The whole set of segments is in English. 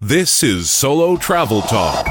This is Solo Travel Talk.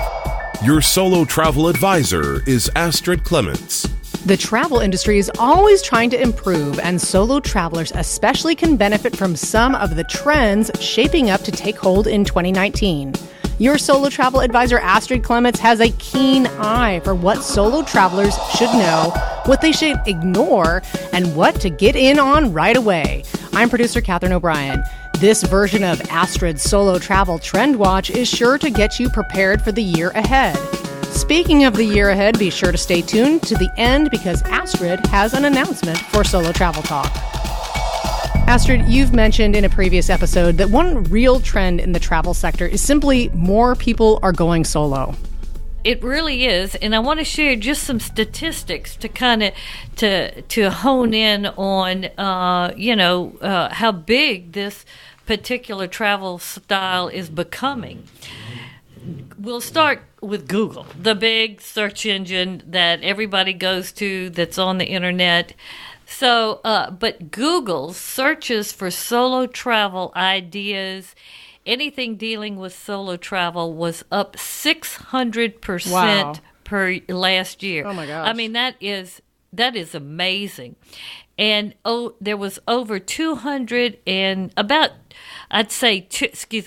Your solo travel advisor is Astrid Clements. The travel industry is always trying to improve, and solo travelers especially can benefit from some of the trends shaping up to take hold in 2019. Your solo travel advisor, Astrid Clements, has a keen eye for what solo travelers should know, what they should ignore, and what to get in on right away. I'm producer Katherine O'Brien. This version of Astrid's Solo Travel Trend Watch is sure to get you prepared for the year ahead. Speaking of the year ahead, be sure to stay tuned to the end because Astrid has an announcement for Solo Travel Talk. Astrid, you've mentioned in a previous episode that one real trend in the travel sector is simply more people are going solo. It really is, and I want to share just some statistics to kind of to hone in on, how big this particular travel style is becoming. We'll start with Google, the big search engine that everybody goes to that's on the internet. So, but Google searches for solo travel ideas. Anything dealing with solo travel was up 600% per last year. Oh my gosh! I mean that is amazing, and there was over 200 and about I'd say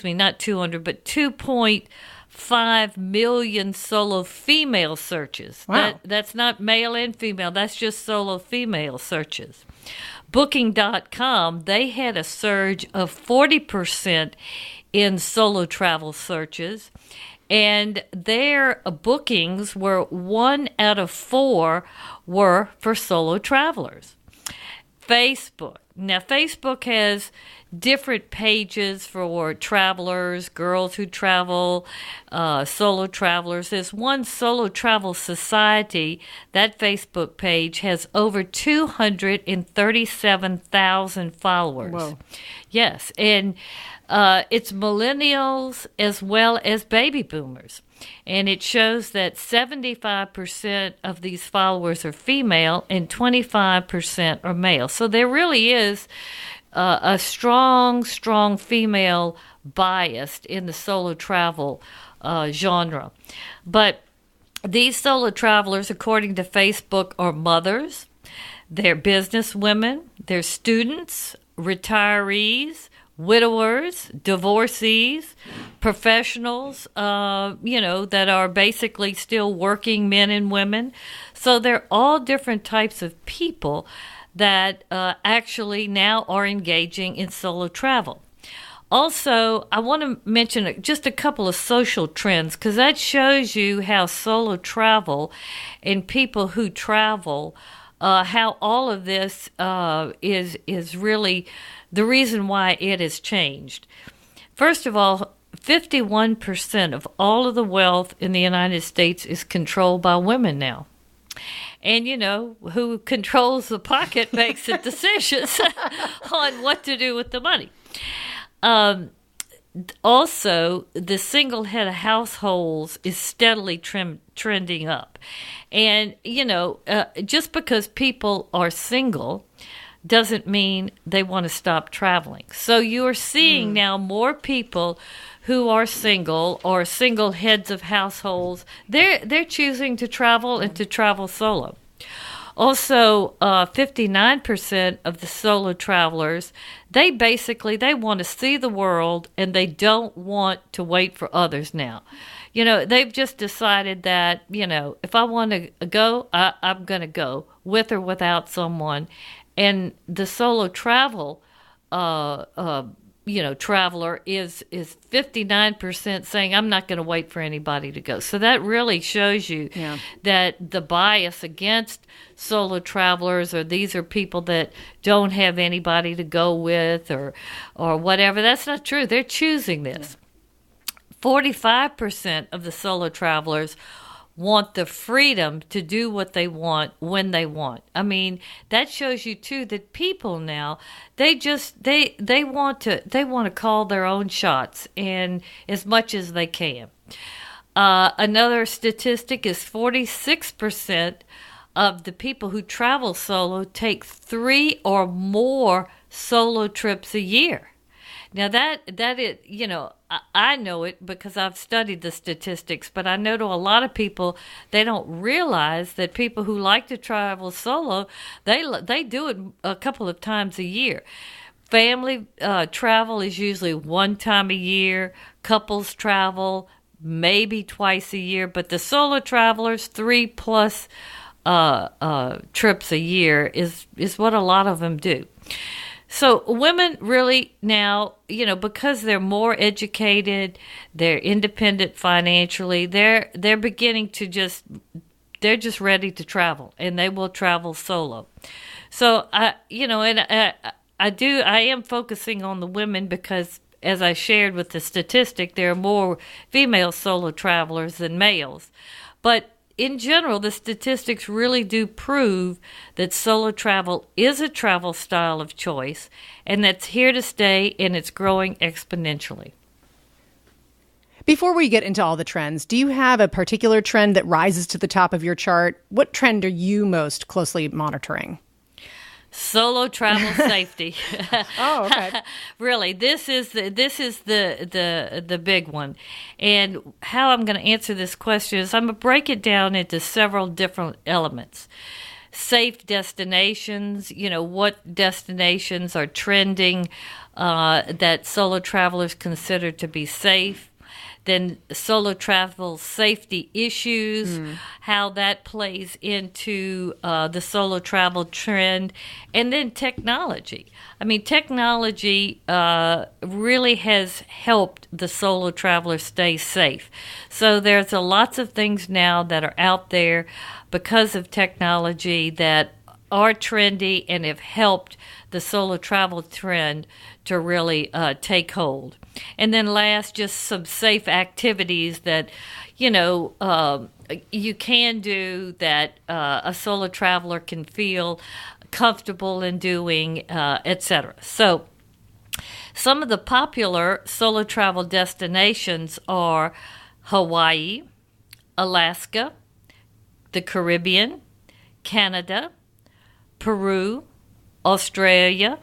not 200 but 2.5 million solo female searches. Wow. That's not male and female. That's just solo female searches. Booking.com, they had a surge of 40% in solo travel searches, and their bookings were 1 out of 4 were for solo travelers. Facebook. Now, Facebook has different pages for travelers, girls who travel, solo travelers. There's one Solo Travel Society. That Facebook page has over 237,000 followers. Whoa. Yes, and it's millennials as well as baby boomers. And it shows that 75% of these followers are female and 25% are male. So there really is a strong female bias in the solo travel genre. But these solo travelers, according to Facebook, are mothers, they're business women, they're students, retirees, widowers, divorcees, professionals, that are basically still working men and women. So they're all different types of people that actually now are engaging in solo travel. Also, I want to mention just a couple of social trends because that shows you how solo travel and people who travel, how all of this is really the reason why it has changed. First of all, 51% of all of the wealth in the United States is controlled by women now. And, who controls the pocket makes the decisions on what to do with the money. Also, the single head of households is steadily trending up. And, just because people are single doesn't mean they want to stop traveling. So you're seeing now more people who are single or single heads of households. They're choosing to travel and to travel solo. Also, 59% of the solo travelers, they want to see the world and they don't want to wait for others now. They've just decided that, if I want to go, I'm going to go with or without someone. And the solo travel, traveler is 59% saying, I'm not going to wait for anybody to go. So that really shows you that the bias against solo travelers, or these are people that don't have anybody to go with or whatever, that's not true. They're choosing this. 45% of the solo travelers want the freedom to do what they want when they want. I mean, that shows you too that people now, they want to call their own shots and as much as they can. Another statistic is 46% of the people who travel solo take 3 or more solo trips a year. Now that is, I know it because I've studied the statistics, but I know to a lot of people, they don't realize that people who like to travel solo, they do it a couple of times a year. Family travel is usually one time a year. Couples travel maybe twice a year, but the solo travelers, 3+ trips a year is what a lot of them do. So women really now, because they're more educated, they're independent financially, they're beginning to they're just ready to travel, and they will travel solo. So I am focusing on the women because, as I shared with the statistic, there are more female solo travelers than males. But in general, the statistics really do prove that solo travel is a travel style of choice, and that's here to stay, and it's growing exponentially. Before we get into all the trends, do you have a particular trend that rises to the top of your chart? What trend are you most closely monitoring? Solo travel safety. Oh, okay. Really, this is the big one. And how I'm going to answer this question is I'm going to break it down into several different elements. Safe destinations, what destinations are trending that solo travelers consider to be safe. Then solo travel safety issues, how that plays into the solo travel trend, and then technology. I mean, technology really has helped the solo traveler stay safe. So there's lots of things now that are out there because of technology that are trendy and have helped the solo travel trend to really take hold. And then last, just some safe activities that, you can do that a solo traveler can feel comfortable in doing, etc. So some of the popular solo travel destinations are Hawaii, Alaska, the Caribbean, Canada, Peru, Australia,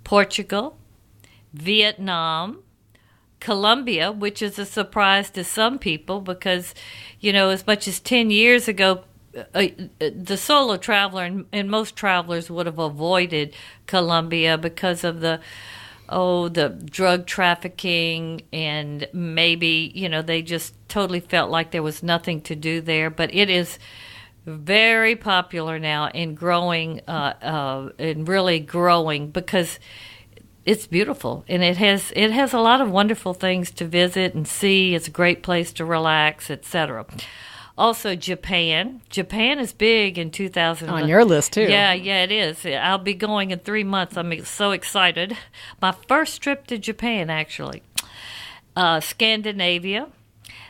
Portugal, Vietnam, Colombia, which is a surprise to some people because, as much as 10 years ago, the solo traveler and most travelers would have avoided Colombia because of the drug trafficking, and maybe, they just totally felt like there was nothing to do there. But it is very popular now and growing, and really growing because it's beautiful, and it has a lot of wonderful things to visit and see. It's a great place to relax, etc. Also, Japan. Japan is big in 2000. On your list, too. Yeah, it is. I'll be going in 3 months. I'm so excited. My first trip to Japan, actually. Scandinavia.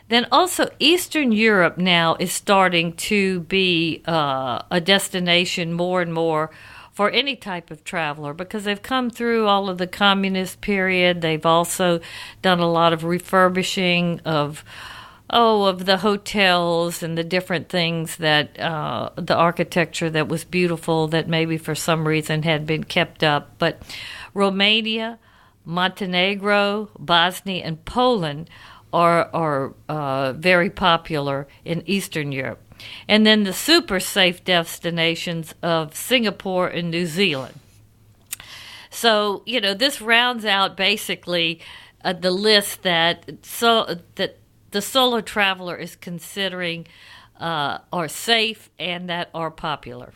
Then also Eastern Europe now is starting to be a destination more and more for any type of traveler because they've come through all of the communist period. They've also done a lot of refurbishing of the hotels and the different things that the architecture that was beautiful that maybe for some reason had been kept up. But Romania, Montenegro, Bosnia, and Poland are very popular in Eastern Europe. And then the super safe destinations of Singapore and New Zealand. So, this rounds out basically the list that the solo traveler is considering are safe and that are popular.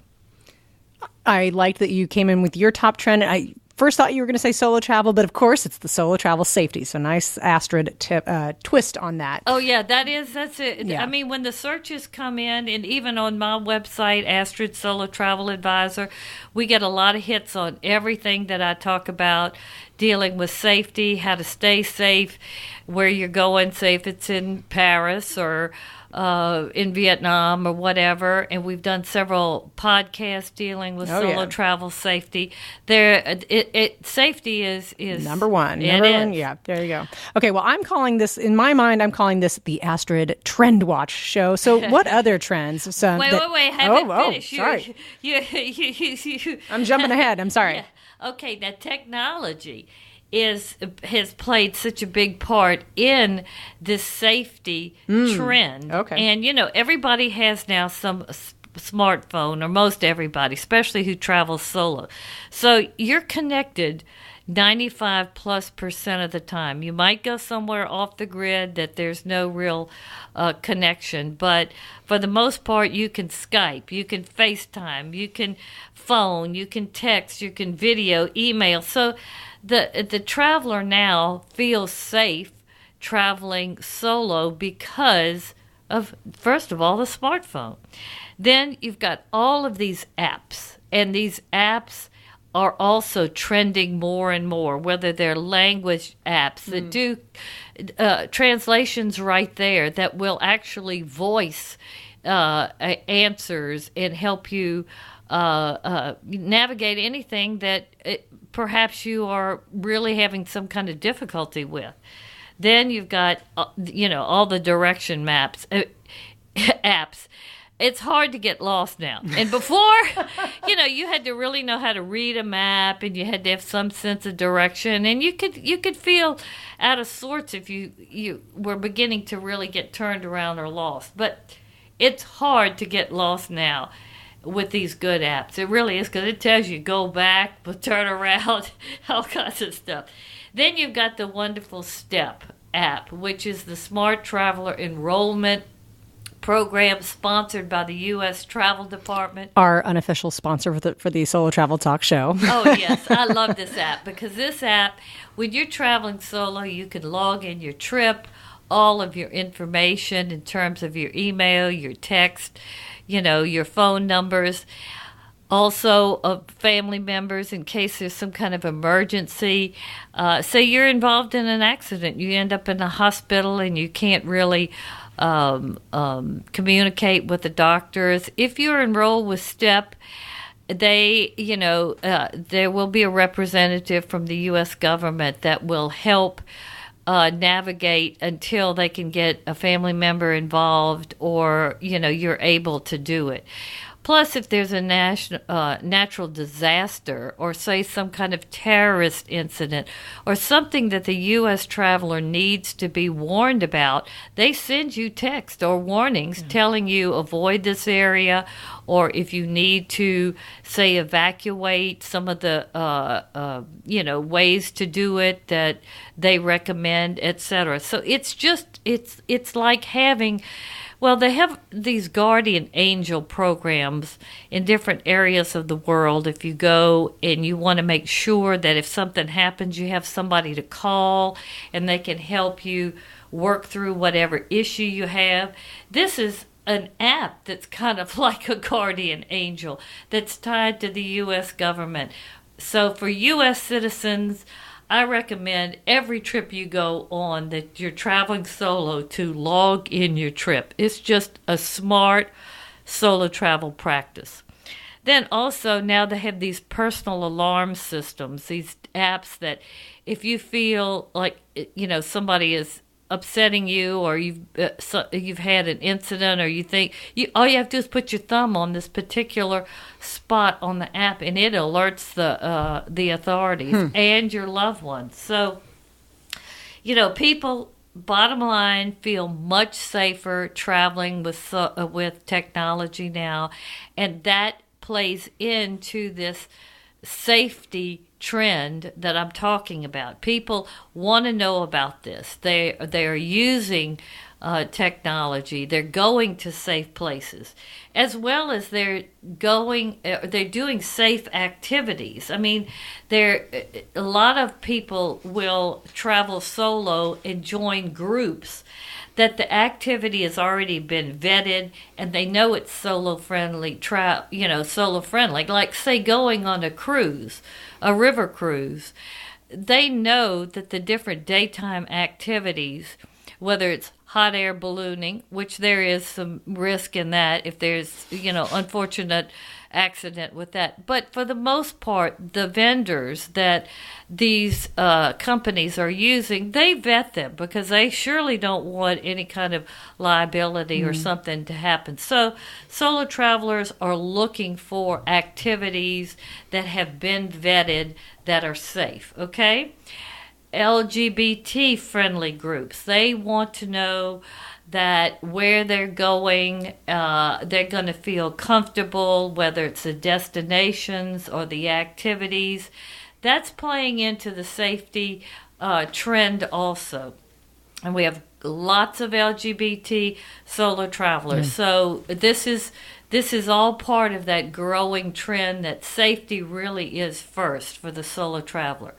I liked that you came in with your top trend. I first thought you were going to say solo travel, but of course it's the solo travel safety. So nice Astrid twist on that. Oh yeah, that's it. Yeah. I mean, when the searches come in, and even on my website, Astrid Solo Travel Advisor, we get a lot of hits on everything that I talk about, dealing with safety, how to stay safe, where you're going, say if it's in Paris or in Vietnam or whatever, and we've done several podcasts dealing with solo travel safety. Safety is number one. Yeah, there you go. Okay, well, in my mind, I'm calling this the Astrid Trend Watch Show. So what other trends? Wait, I haven't finished. Sorry. You, I'm jumping ahead. I'm sorry. Yeah. Okay, now technology has played such a big part in this safety trend. Okay. And, everybody has now some smartphone, or most everybody, especially who travels solo. So you're connected 95+% of the time. You might go somewhere off the grid that there's no real connection, but for the most part, you can Skype, you can FaceTime, you can phone, you can text, you can video, email. So the traveler now feels safe traveling solo because of, first of all, the smartphone. Then you've got all of these apps, and these apps are also trending more and more, whether they're language apps that do translations right there that will actually voice answers and help you navigate anything that perhaps you are really having some kind of difficulty with. Then you've got, all the direction maps, apps. It's hard to get lost now. And before, you had to really know how to read a map, and you had to have some sense of direction, and you could feel out of sorts if you were beginning to really get turned around or lost. But it's hard to get lost now with these good apps. It really is, because it tells you go back, turn around, all kinds of stuff. Then you've got the wonderful STEP app, which is the Smart Traveler Enrollment program sponsored by the U.S. Travel Department. Our unofficial sponsor for the Solo Travel Talk Show. Oh, yes. I love this app, because this app, when you're traveling solo, you can log in your trip, all of your information in terms of your email, your text, your phone numbers, also of family members in case there's some kind of emergency. Say you're involved in an accident, you end up in a hospital and you can't really communicate with the doctors. If you're enrolled with STEP, there will be a representative from the U.S. government that will help navigate until they can get a family member involved, or you're able to do it. Plus, if there's a natural disaster, or say some kind of terrorist incident, or something that the U.S. traveler needs to be warned about, they send you text or warnings telling you avoid this area, or if you need to, say, evacuate, some of the ways to do it that they recommend, etc. So it's like having. Well, they have these guardian angel programs in different areas of the world. If you go and you want to make sure that if something happens, you have somebody to call and they can help you work through whatever issue you have. This is an app that's kind of like a guardian angel that's tied to the U.S. government. So for U.S. citizens, I recommend every trip you go on that you're traveling solo to log in your trip. It's just a smart solo travel practice. Then also now they have these personal alarm systems, these apps that if you feel like somebody is upsetting you, or you've had an incident, or you think all you have to do is put your thumb on this particular spot on the app, and it alerts the authorities and your loved ones. So, people, bottom line, feel much safer traveling with technology now, and that plays into this safety trend that I'm talking about. People want to know about this. They are using technology. They're going to safe places, as well as they're doing safe activities. I mean, a lot of people will travel solo and join groups that the activity has already been vetted, and they know it's solo friendly. Solo friendly. Like say going on a cruise, a river cruise. They know that the different daytime activities, whether it's hot air ballooning, which there is some risk in that if there's unfortunate accident with that. But for the most part, the vendors that these companies are using, they vet them because they surely don't want any kind of liability or something to happen. So solo travelers are looking for activities that have been vetted that are safe, okay? LGBT friendly groups. They want to know that where they're going, they're going to feel comfortable, whether it's the destinations or the activities. That's playing into the safety trend also. And we have lots of LGBT solo travelers. So this is all part of that growing trend that safety really is first for the solo traveler.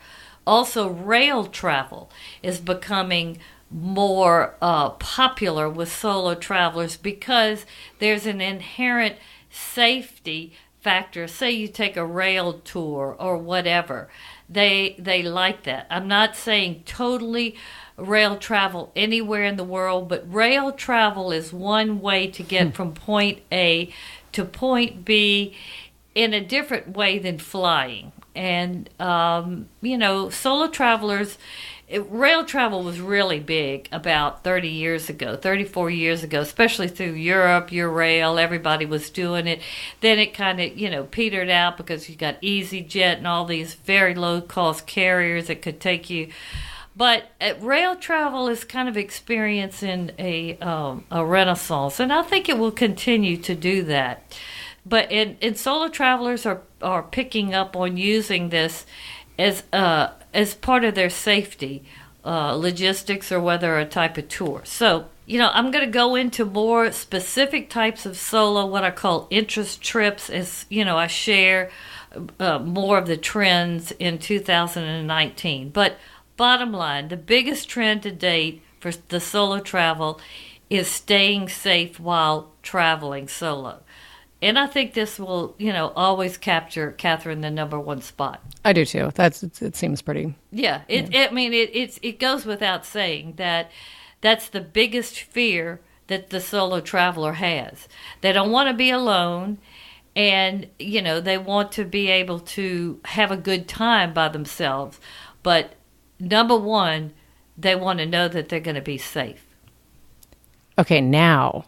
Also, rail travel is becoming more popular with solo travelers because there's an inherent safety factor. Say you take a rail tour or whatever, they like that. I'm not saying totally rail travel anywhere in the world, but rail travel is one way to get from point A to point B in a different way than flying. And, solo travelers, rail travel was really big about 30 years ago, 34 years ago, especially through Europe, Eurail, everybody was doing it. Then it kind of, petered out because you got EasyJet and all these very low-cost carriers that could take you. But rail travel is kind of experiencing a renaissance, and I think it will continue to do that. But solo travelers are picking up on using this as part of their safety logistics or whether a type of tour. So, I'm going to go into more specific types of solo, what I call interest trips, as, I share more of the trends in 2019. But bottom line, the biggest trend to date for the solo travel is staying safe while traveling solo. And I think this will, always capture, Catherine, the number one spot. I do too. It seems pretty. Yeah. It goes without saying that that's the biggest fear that the solo traveler has. They don't want to be alone, and, they want to be able to have a good time by themselves. But number one, they want to know that they're going to be safe. Okay, now,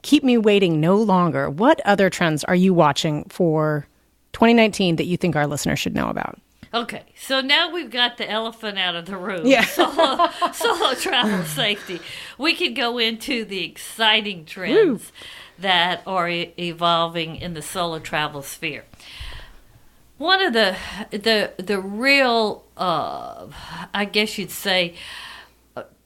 keep me waiting no longer. What other trends are you watching for 2019 that you think our listeners should know about? Okay, so now we've got the elephant out of the room. Yeah. Solo travel safety. We could go into the exciting trends that are evolving in the solo travel sphere. One of the real, I guess you'd say,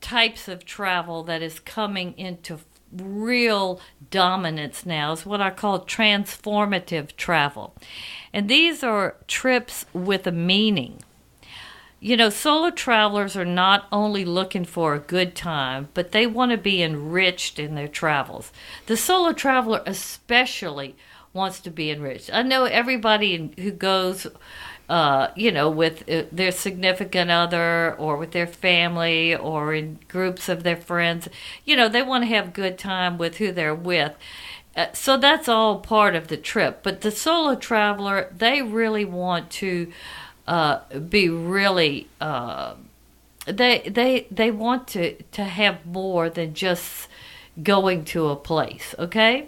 types of travel that is coming into real dominance now is what I call transformative travel. And these are trips with a meaning. Solo travelers are not only looking for a good time, but they want to be enriched in their travels. The solo traveler especially wants to be enriched. I know everybody who goes, with their significant other or with their family or in groups of their friends, they want to have a good time with who they're with. So that's all part of the trip. But the solo traveler, they really want to be really, they want to have more than just going to a place, okay?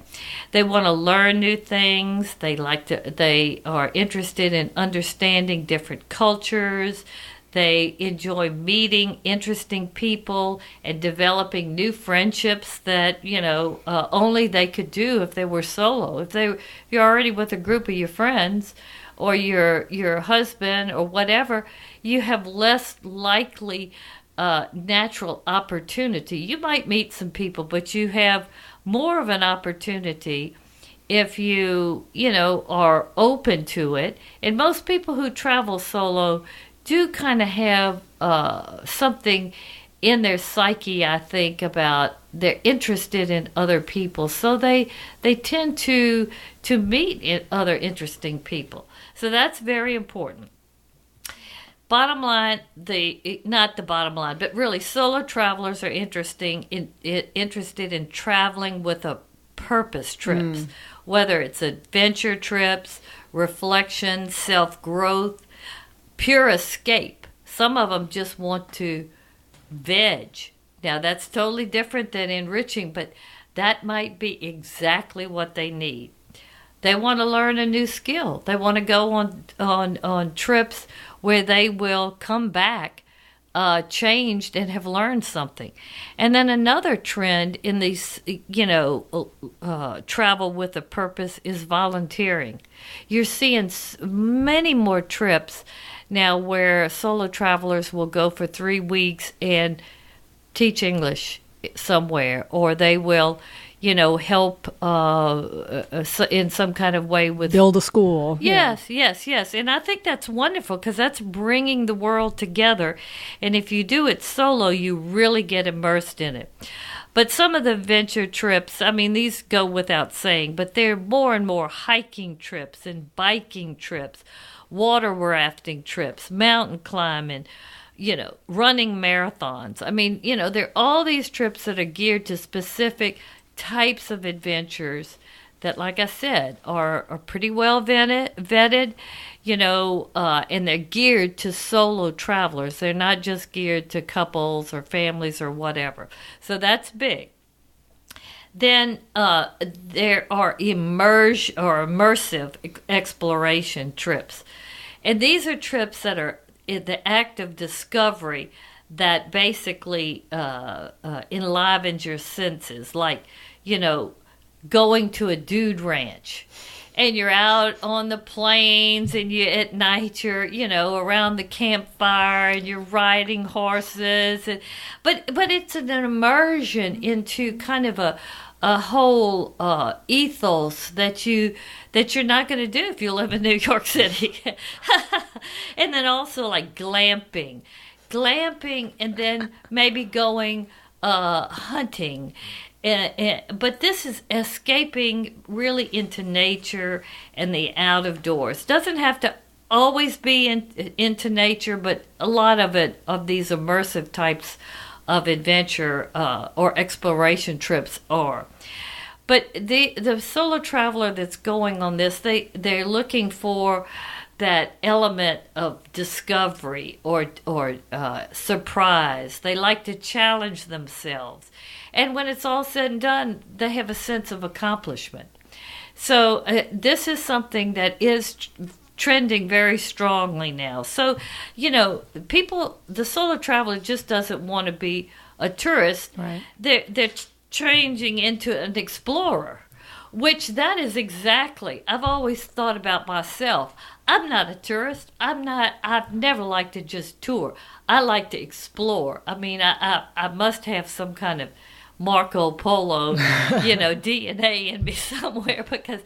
They want to learn new things. They are interested in understanding different cultures. They enjoy meeting interesting people and developing new friendships that, only they could do if they were solo. If you're already with a group of your friends or your husband or whatever, you have less likely natural opportunity. You might meet some people, but you have more of an opportunity if you are open to it. And most people who travel solo do kind of have something in their psyche, I think, about they're interested in other people. So they tend to meet other interesting people. So that's very important. Bottom line, not the bottom line, but really solo travelers are interested in traveling with a purpose trips, whether it's adventure trips, reflection, self-growth, pure escape. Some of them just want to veg. Now, that's totally different than enriching, but that might be exactly what they need. They want to learn a new skill. They want to go on trips where they will come back changed and have learned something. And then another trend in these, travel with a purpose is volunteering. You're seeing many more trips now where solo travelers will go for 3 weeks and teach English somewhere, or they will help in some kind of way with... Build a school. Yes. And I think that's wonderful because that's bringing the world together. And if you do it solo, you really get immersed in it. But some of the venture trips, I mean, these go without saying, but there are more and more hiking trips and biking trips, water rafting trips, mountain climbing, running marathons. I mean, there are all these trips that are geared to specific types of adventures that, like I said, are pretty well vetted, and they're geared to solo travelers. They're not just geared to couples or families or whatever. So that's big. Then there are immersive exploration trips. And these are trips that are in the act of discovery that basically enlivens your senses, like, going to a dude ranch. And you're out on the plains, and at night you're, around the campfire, and you're riding horses. But it's an immersion into kind of a whole ethos that you're not going to do if you live in New York City. And then also like glamping, and then maybe going hunting. But this is escaping really into nature and the out of doors. Doesn't have to always be into nature, but a lot of these immersive types of adventure or exploration trips are. But the solo traveler that's going on this, they're looking for that element of discovery or surprise. They like to challenge themselves. And when it's all said and done, they have a sense of accomplishment. So this is something that is trending very strongly now. So, the solo traveler just doesn't want to be a tourist. Right. They're changing into an explorer, which that is exactly, I've always thought about myself. I'm not a tourist. I've never liked to just tour. I like to explore. I mean, I must have some kind of Marco Polo, DNA in me somewhere, because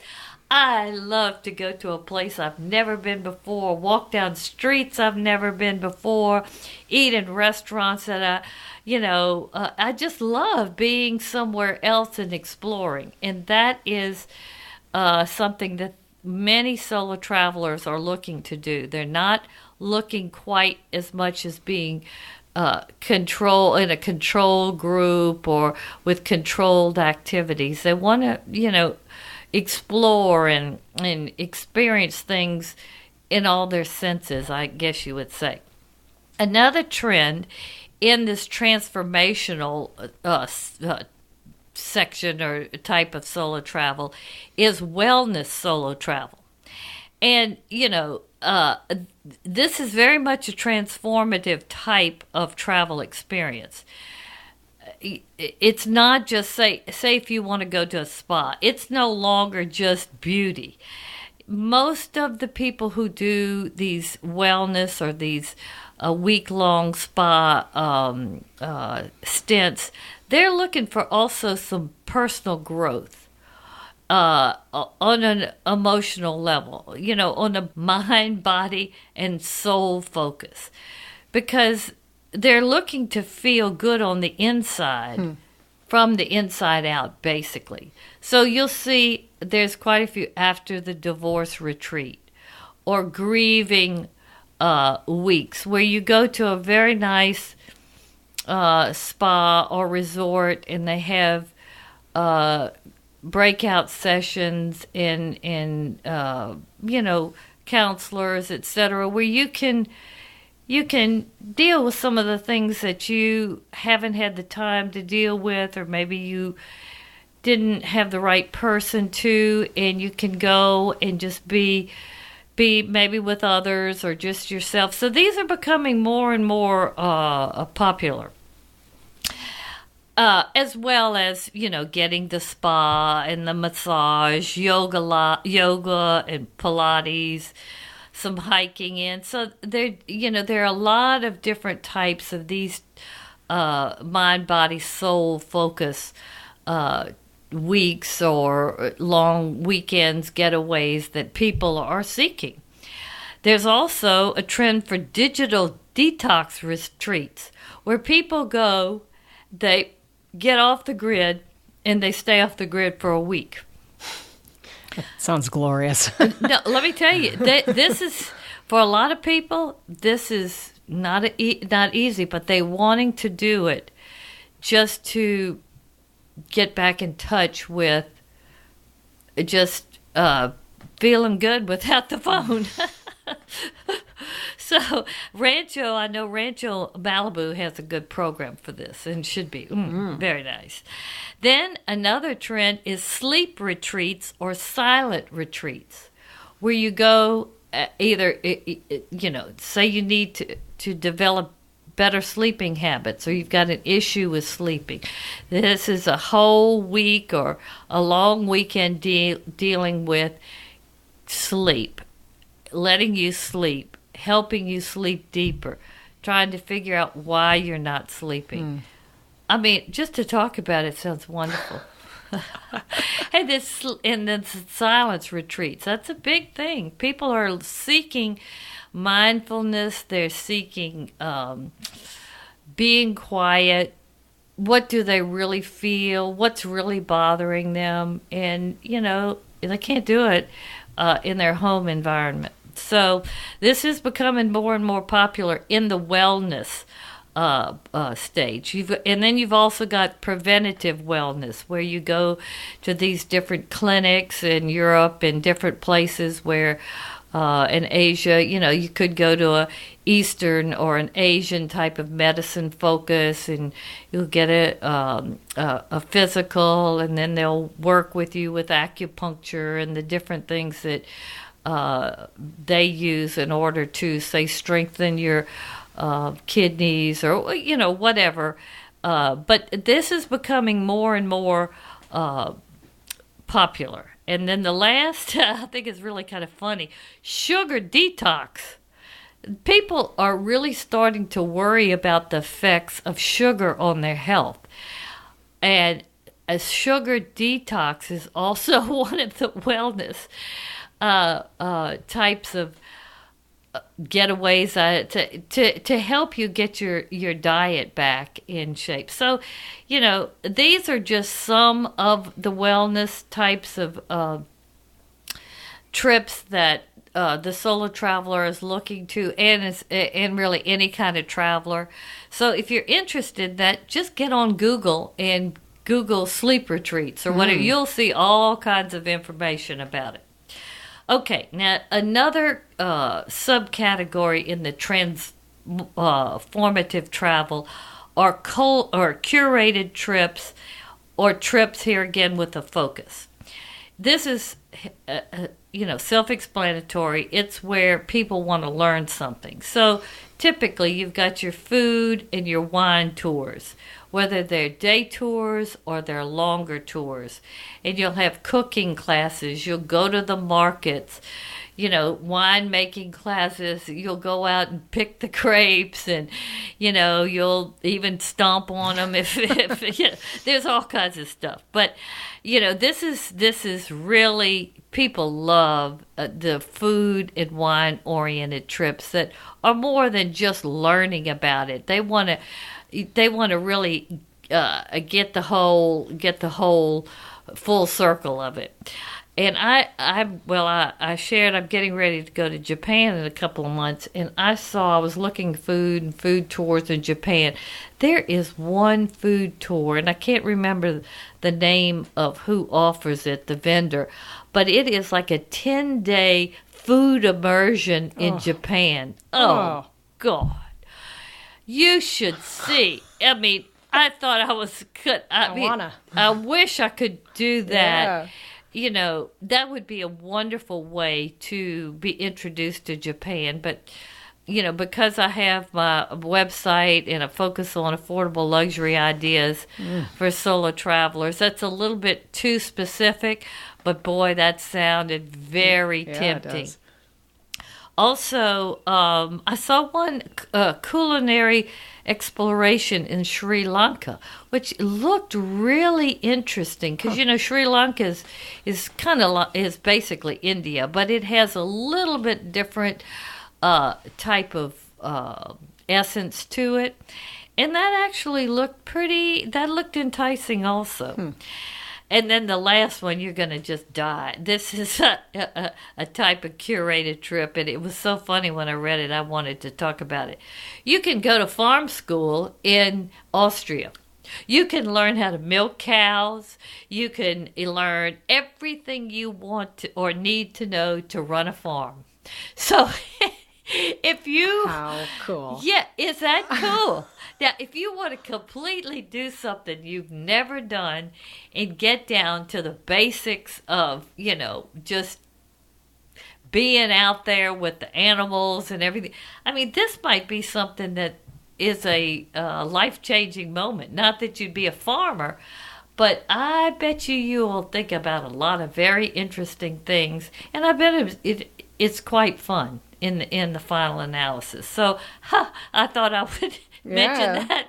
I love to go to a place I've never been before, walk down streets I've never been before, eat in restaurants that I just love being somewhere else and exploring. And that is something that many solo travelers are looking to do. They're not looking quite as much as being in a control group or with controlled activities. They want to, explore and experience things in all their senses, I guess you would say. Another trend in this transformational section or type of solo travel is wellness solo travel. And, this is very much a transformative type of travel experience. It's not just, say if you want to go to a spa, it's no longer just beauty. Most of the people who do these wellness or these week-long spa stints, they're looking for also some personal growth. On an emotional level, on a mind, body, and soul focus. Because they're looking to feel good on the inside, from the inside out, basically. So you'll see there's quite a few after the divorce retreat or grieving weeks where you go to a very nice spa or resort and they have breakout sessions and counselors, etc., where you can deal with some of the things that you haven't had the time to deal with, or maybe you didn't have the right person to, and you can go and just be be maybe with others or just yourself. So these are becoming more and more popular. As well as, getting the spa and the massage, yoga and Pilates, some hiking in. So there are a lot of different types of these mind, body, soul focus weeks or long weekends, getaways that people are seeking. There's also a trend for digital detox retreats where people go, they get off the grid, and they stay off the grid for a week. Sounds glorious. No, let me tell you, this is, for a lot of people, this is not easy, but they wanting to do it just to get back in touch with just feeling good without the phone. So I know Rancho Malibu has a good program for this and should be very nice. Then another trend is sleep retreats or silent retreats, where you go either, say you need to develop better sleeping habits, or you've got an issue with sleeping. This is a whole week or a long weekend dealing with sleep, letting you sleep, helping you sleep deeper, trying to figure out why you're not sleeping. I mean, just to talk about it sounds wonderful. And then silence retreats. That's a big thing. People are seeking mindfulness. They're seeking being quiet. What do they really feel? What's really bothering them? And, they can't do it in their home environment. So this is becoming more and more popular in the wellness stage. And then you've also got preventative wellness, where you go to these different clinics in Europe and different places where in Asia, you could go to a Eastern or an Asian type of medicine focus, and you'll get a physical, and then they'll work with you with acupuncture and the different things that they use in order to, say, strengthen your kidneys or, whatever. But this is becoming more and more popular. And then the last, I think is really kind of funny, sugar detox. People are really starting to worry about the effects of sugar on their health. And a sugar detox is also one of the wellness types of getaways to help you get your diet back in shape. So, these are just some of the wellness types of trips that the solo traveler is looking to, and really any kind of traveler. So if you're interested, just get on Google and Google sleep retreats or whatever. You'll see all kinds of information about it. Okay, now another subcategory in the transformative travel are curated trips, or trips here again with a focus. This is, self-explanatory. It's where people want to learn something. So typically you've got your food and your wine tours, whether they're day tours or they're longer tours. And you'll have cooking classes. You'll go to the markets, wine making classes. You'll go out and pick the grapes, and, you'll even stomp on them if there's all kinds of stuff. But, this is really, people love the food and wine oriented trips that are more than just learning about it. They want to really get the whole full circle of it. And I shared I'm getting ready to go to Japan in a couple of months, and I was looking food tours in Japan. There is one food tour, and I can't remember the name of who offers it, the vendor, but it is like a 10-day food immersion in Japan. Oh, God. You should see. I mean, I thought I was good. I wish I could do that. that would be a wonderful way to be introduced to Japan. But, because I have my website and a focus on affordable luxury ideas for solo travelers, that's a little bit too specific. But boy, that sounded very tempting. It does. Also, I saw one culinary exploration in Sri Lanka, which looked really interesting because Sri Lanka is is basically India, but it has a little bit different type of essence to it, and that actually looked enticing also. And then the last one, you're going to just die. This is a type of curated trip, and it was so funny when I read it, I wanted to talk about it. You can go to farm school in Austria. You can learn how to milk cows. You can learn everything you want to or need to know to run a farm. So if you... How cool. Yeah, is that cool? Now, if you want to completely do something you've never done and get down to the basics of, just being out there with the animals and everything, I mean, this might be something that is a life-changing moment. Not that you'd be a farmer, but I bet you will think about a lot of very interesting things, and I bet it's quite fun in the final analysis. So, I thought I would... mention that.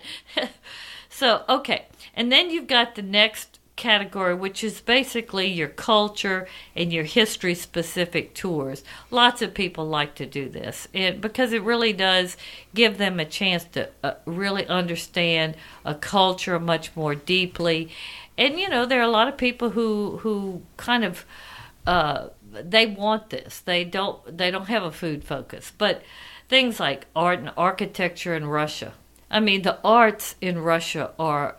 So, okay. And then you've got the next category, which is basically your culture and your history-specific tours. Lots of people like to do this because it really does give them a chance to really understand a culture much more deeply. And, there are a lot of people who kind of... they want this. They don't have a food focus. But things like art and architecture in Russia. I mean, the arts in Russia are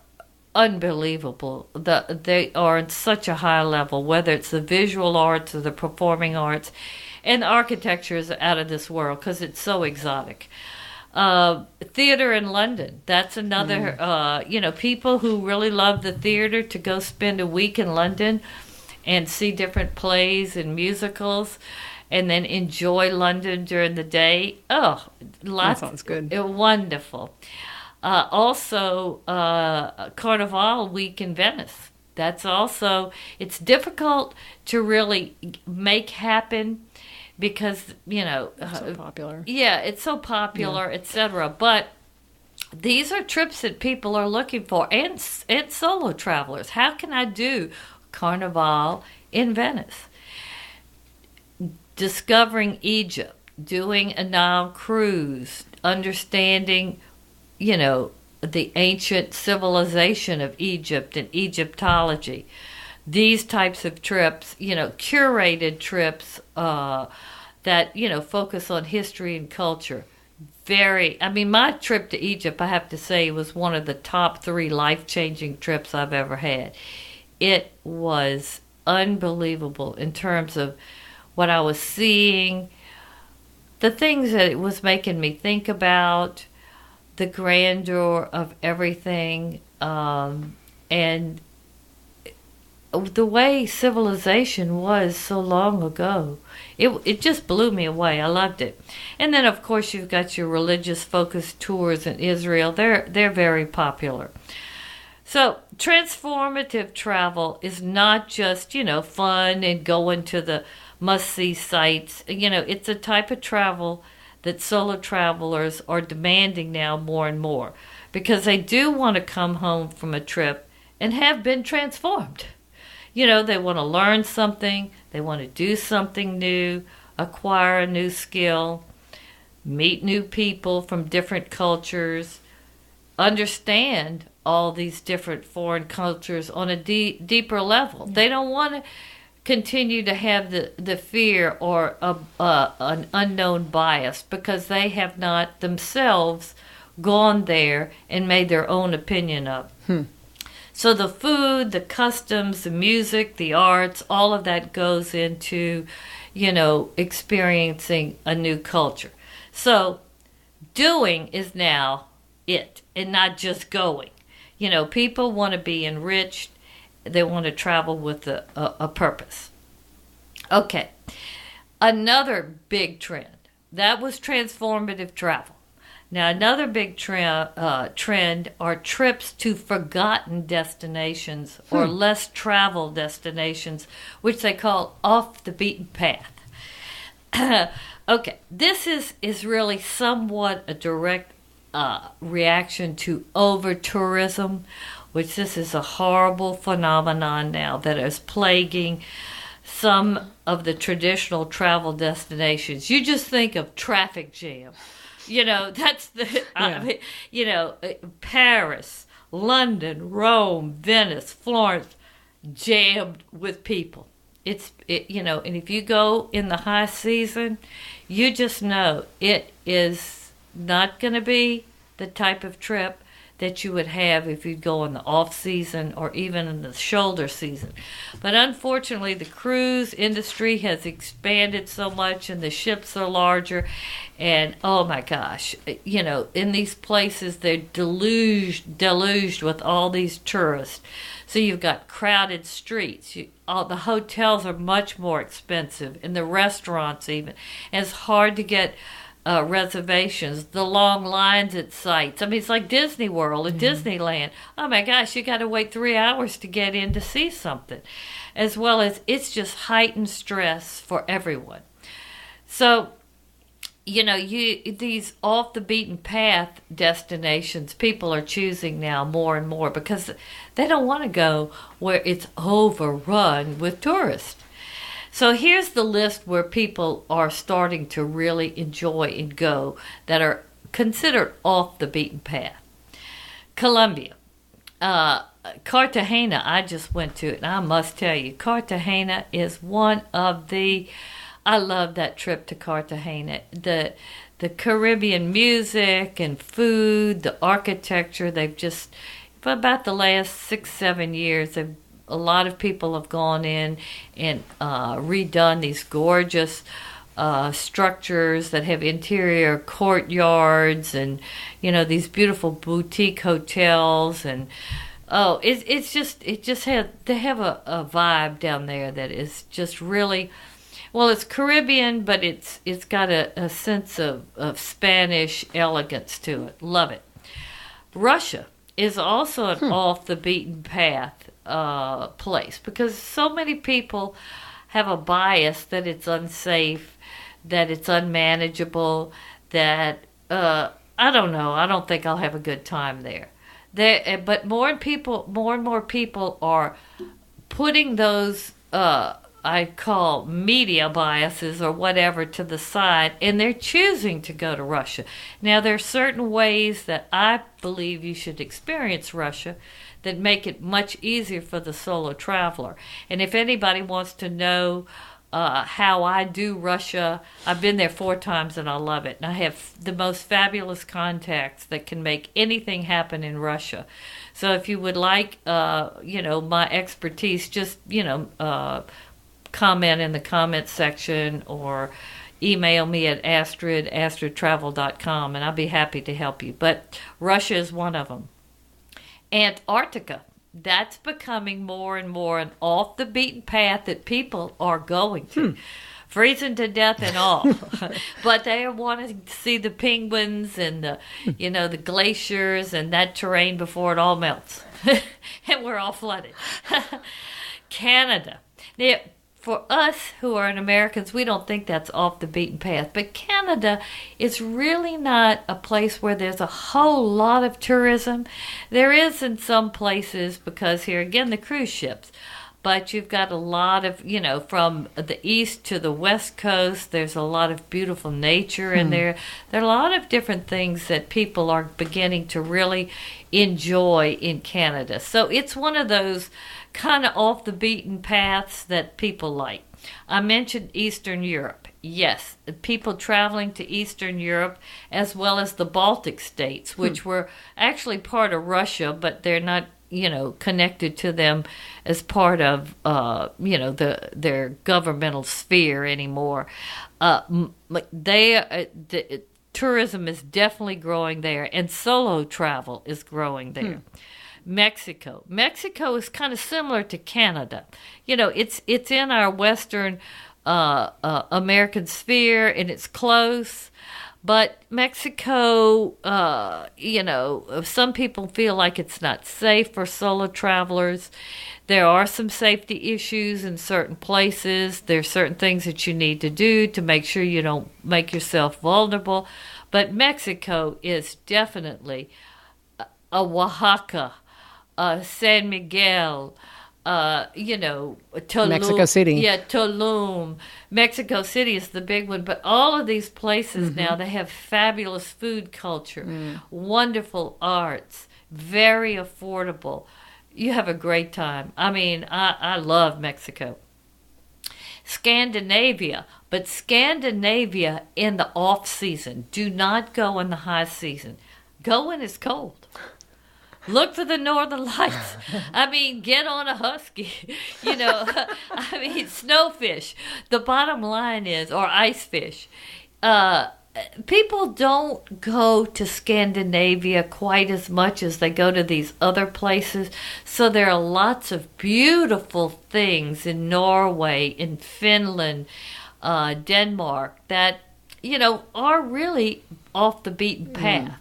unbelievable. They are at such a high level, whether it's the visual arts or the performing arts. And the architecture is out of this world because it's so exotic. Theater in London, that's another, people who really love the theater to go spend a week in London and see different plays and musicals. And then enjoy London during the day. Oh, lots. That sounds good. Wonderful. Also, Carnival week in Venice. That's also, it's difficult to really make happen because, It's so popular. Yeah, it's so popular, etc. But these are trips that people are looking for, and solo travelers. How can I do Carnival in Venice? Discovering Egypt, doing a Nile cruise, understanding, the ancient civilization of Egypt and Egyptology. These types of trips, curated trips that, focus on history and culture. My trip to Egypt, I have to say, was one of the top 3 life-changing trips I've ever had. It was unbelievable in terms of what I was seeing, the things that it was making me think about, the grandeur of everything, and the way civilization was so long ago. It just blew me away. I loved it. And then, of course, you've got your religious-focused tours in Israel. They're very popular. So, transformative travel is not just, fun and going to the must-see sites. It's a type of travel that solo travelers are demanding now more and more because they do want to come home from a trip and have been transformed. They want to learn something, they want to do something new, acquire a new skill, meet new people from different cultures, understand all these different foreign cultures on a deeper level. They don't want to continue to have the fear or an unknown bias because they have not themselves gone there and made their own opinion up. So the food, the customs, the music, the arts, all of that goes into, experiencing a new culture. So doing is now it and not just going. People want to be enriched they want to travel with a purpose. Okay, another big trend, that was transformative travel. Now, another big trend are trips to forgotten destinations or less traveled destinations, which they call off the beaten path. Okay, this is really somewhat a direct reaction to over-tourism, which this is a horrible phenomenon now that is plaguing some of the traditional travel destinations. You just think of traffic jam. That's Paris, London, Rome, Venice, Florence, jammed with people. And if you go in the high season, you just know it is not going to be the type of trip that you would have if you'd go in the off season or even in the shoulder season. But unfortunately, the cruise industry has expanded so much and the ships are larger. And oh my gosh, in these places, they're deluged with all these tourists. So you've got crowded streets. All the hotels are much more expensive, and the restaurants even. And it's hard to get reservations, the long lines at sites. I mean, it's like Disney World at Disneyland. Oh my gosh, you got to wait 3 hours to get in to see something. As well as it's just heightened stress for everyone. So, these off the beaten path destinations, people are choosing now more and more because they don't want to go where it's overrun with tourists. So here's the list where people are starting to really enjoy and go that are considered off the beaten path. Colombia. Cartagena, I just went to it, and I must tell you, Cartagena is one of the... I love that trip to Cartagena. The Caribbean music and food, the architecture, they've just... For about the last 6-7 years, a lot of people have gone in and redone these gorgeous structures that have interior courtyards and these beautiful boutique hotels and they have a vibe down there that is just really, well, it's Caribbean, but it's got a sense of Spanish elegance to it. Love it. Russia is also an off the beaten path place because so many people have a bias that it's unsafe, that it's unmanageable, that I don't know, I don't think I'll have a good time there. But more and more people are putting those I call media biases or whatever to the side, and they're choosing to go to Russia. Now, there are certain ways that I believe you should experience Russia that make it much easier for the solo traveler. And if anybody wants to know how I do Russia, I've been there 4 times and I love it. And I have the most fabulous contacts that can make anything happen in Russia. So if you would like, my expertise, just, comment in the comments section or email me at astridtravel.com, and I'll be happy to help you. But Russia is one of them. Antarctica, that's becoming more and more an off the beaten path that people are going to. Freezing to death and all. But they are wanting to see the penguins and the glaciers and that terrain before it all melts. And we're all flooded. Canada. Now, for us who are Americans, we don't think that's off the beaten path. But Canada is really not a place where there's a whole lot of tourism. There is in some places because here, again, the cruise ships. But you've got a lot of, from the east to the west coast, there's a lot of beautiful nature in there. There are a lot of different things that people are beginning to really enjoy in Canada. So it's one of those kind of off the beaten paths that people like. I mentioned Eastern Europe. Yes, people traveling to Eastern Europe as well as the Baltic states, which were actually part of Russia, but they're not, connected to them as part of, their governmental sphere anymore. Tourism is definitely growing there, and solo travel is growing there. Mexico. Mexico is kind of similar to Canada. You know, it's in our Western American sphere, and it's close. But Mexico, you know, some people feel like it's not safe for solo travelers. There are some safety issues in certain places. There's certain things that you need to do to make sure you don't make yourself vulnerable. But Mexico is definitely a Oaxaca, San Miguel, you know, Tulum. Mexico City. Yeah, Tulum. Mexico City is the big one. But all of these places now, they have fabulous food culture, wonderful arts, very affordable. You have a great time. I mean, I love Mexico. Scandinavia, but Scandinavia in the off season. Do not go in the high season. Go when it's cold. Look for the northern lights. I mean, get on a husky. You know, I mean, snowfish. The bottom line is, or ice fish. People don't go to Scandinavia quite as much as they go to these other places. So there are lots of beautiful things in Norway, in Finland, Denmark that, you know, are really off the beaten path.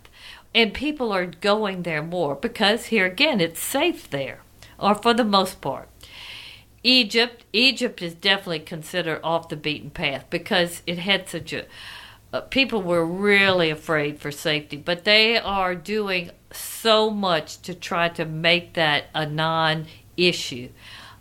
And people are going there more because, here again, it's safe there, or for the most part. Egypt is definitely considered off the beaten path because it had such a... people were really afraid for safety, but they are doing so much to try to make that a non-issue.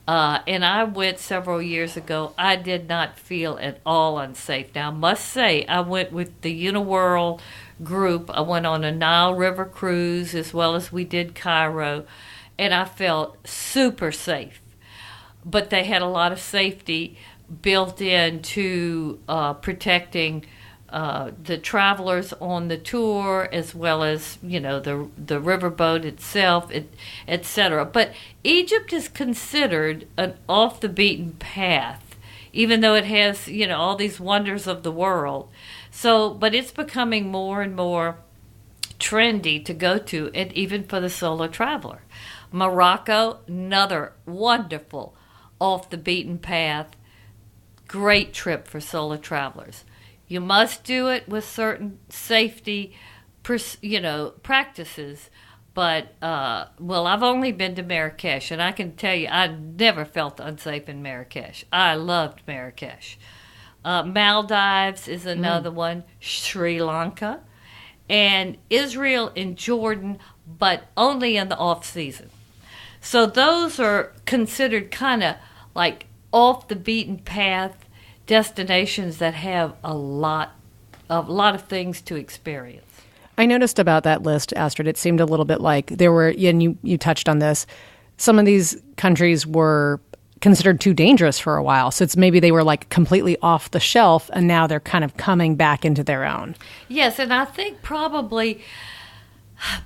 And I went several years ago. I did not feel at all unsafe. Now, I must say, I went with the Uniworld group. I went on a Nile River cruise as well as we did Cairo, and I felt super safe. But they had a lot of safety built into protecting the travelers on the tour, as well as, you know, the riverboat itself, etc. But Egypt is considered an off the beaten path, even though it has, you know, all these wonders of the world. So, but it's becoming more and more trendy to go to, and even for the solo traveler. Morocco, another wonderful off the beaten path, great trip for solo travelers. You must do it with certain safety, you know, practices. But, well, I've only been to Marrakesh, and I can tell you I never felt unsafe in Marrakesh. I loved Marrakesh. Maldives is another one, Sri Lanka, and Israel and Jordan, but only in the off-season. So those are considered kind of like off-the-beaten-path destinations that have a lot of things to experience. I noticed about that list, Astrid, it seemed a little bit like there were, and you touched on this, some of these countries were considered too dangerous for a while. So it's maybe they were like completely off the shelf, and now they're kind of coming back into their own. Yes, and I think probably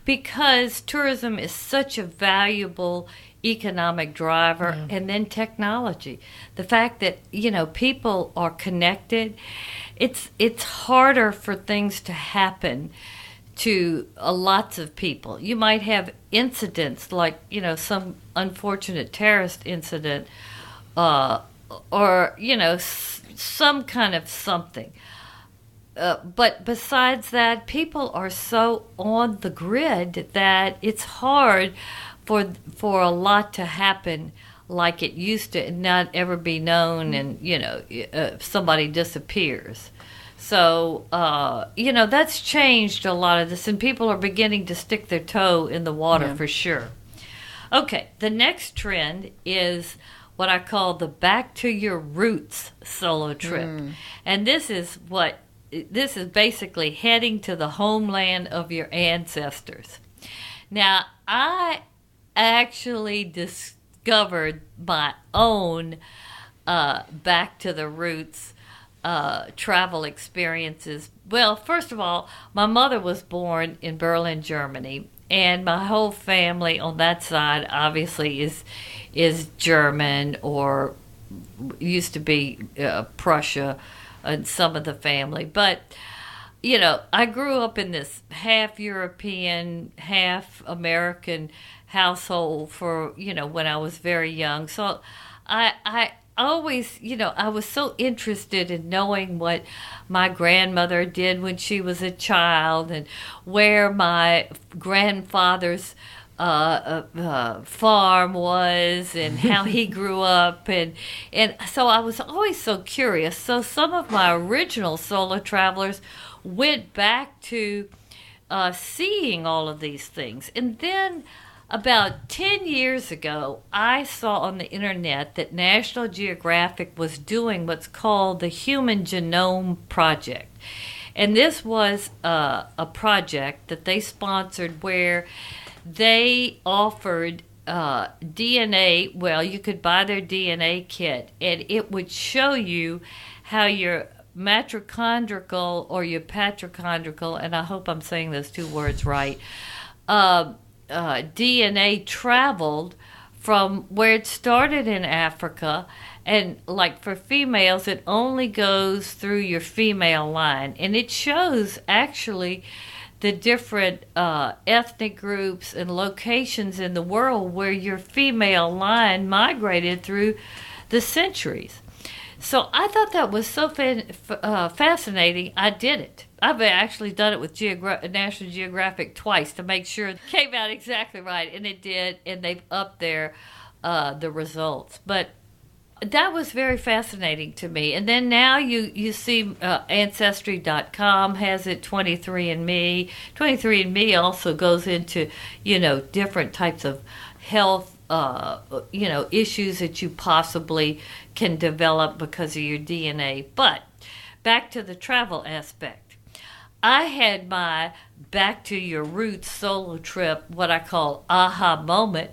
because tourism is such a valuable economic driver, and then technology. The fact that, you know, people are connected, it's harder for things to happen to lots of people. You might have incidents like, you know, some unfortunate terrorist incident, or, you know, some kind of something. But besides that, people are so on the grid that it's hard for a lot to happen like it used to and not ever be known, and, you know, if somebody disappears. So, you know, that's changed a lot of this, and people are beginning to stick their toe in the water for sure. Okay, the next trend is what I call the back to your roots solo trip. And this is basically heading to the homeland of your ancestors. Now, I actually discovered my own back to the roots travel experiences. Well, first of all, my mother was born in Berlin, Germany, and my whole family on that side obviously is German, or used to be Prussia, and some of the family. But, you know, I grew up in this half European, half American household for, when I was very young. So I always, I was so interested in knowing what my grandmother did when she was a child, and where my grandfather's farm was, and how he grew up, and so I was always so curious. So some of my original solo travelers went back to seeing all of these things, and then about 10 years ago, I saw on the internet that National Geographic was doing what's called the Human Genome Project. And this was a project that they sponsored where they offered DNA. Well, you could buy their DNA kit, and it would show you how your mitochondrial or your patrichondrial, and I hope I'm saying those two words right, DNA traveled from where it started in Africa. And like for females, it only goes through your female line, and it shows actually the different ethnic groups and locations in the world where your female line migrated through the centuries. So I thought that was so fascinating. I did it. I've actually done it with National Geographic twice to make sure it came out exactly right, and it did, and they've upped the results. But that was very fascinating to me. And then now you see Ancestry.com has it, 23andMe. 23andMe also goes into, different types of health issues that you possibly can develop because of your DNA. But back to the travel aspect. I had my back to your roots solo trip, what I call aha moment,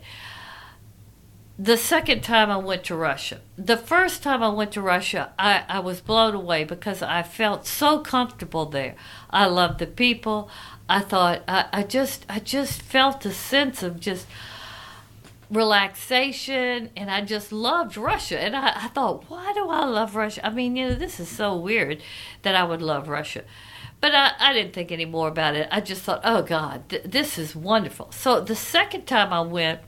the second time I went to Russia. The first time I went to Russia, I was blown away because I felt so comfortable there. I loved the people. I thought, I just felt a sense of just relaxation, and I just loved Russia. And I thought, why do I love Russia? I mean, this is so weird that I would love Russia. But I didn't think any more about it. I just thought, oh, God, this is wonderful. So the second time I went,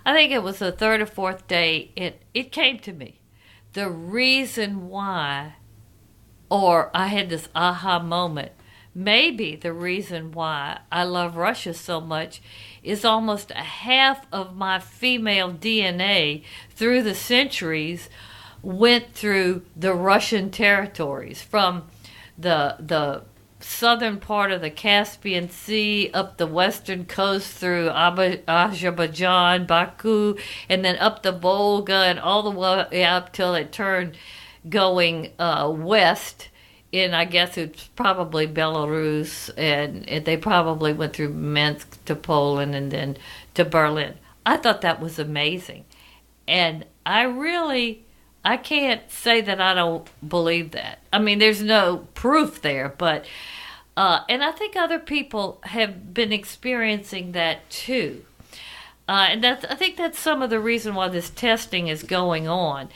I think it was the third or fourth day, it came to me. The reason why, or I had this aha moment, maybe the reason why I love Russia so much is almost a half of my female DNA through the centuries went through the Russian territories, from the southern part of the Caspian Sea up the western coast through Azerbaijan, Baku, and then up the Volga and all the way up till it turned going west. And I guess it's probably Belarus, and they probably went through Minsk to Poland and then to Berlin. I thought that was amazing. And I can't say that I don't believe that. I mean, there's no proof there, but and I think other people have been experiencing that too. And I think that's some of the reason why this testing is going on.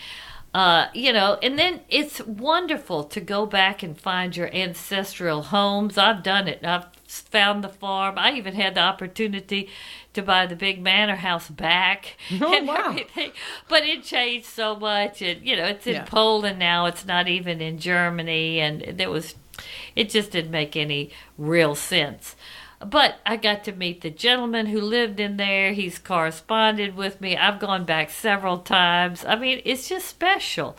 And then it's wonderful to go back and find your ancestral homes. I've done it. I've found the farm. I even had the opportunity to buy the big manor house back and everything. But it changed so much. And, it's in Poland now. It's not even in Germany. And it just didn't make any real sense. But I got to meet the gentleman who lived in there. He's corresponded with me. I've gone back several times. I mean, it's just special.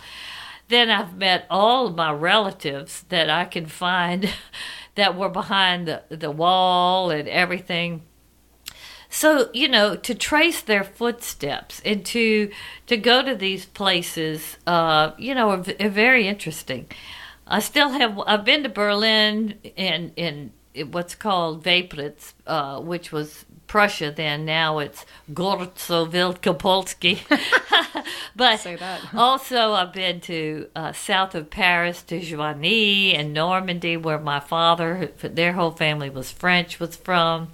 Then I've met all of my relatives that I can find that were behind the wall and everything. So, to trace their footsteps and to go to these places, are very interesting. I've been to Berlin and what's called Vapritz, which was Prussia then. Now it's Gorzo Wielkopolski. But also I've been to south of Paris, to Joigny and Normandy, where my father, their whole family was French, was from.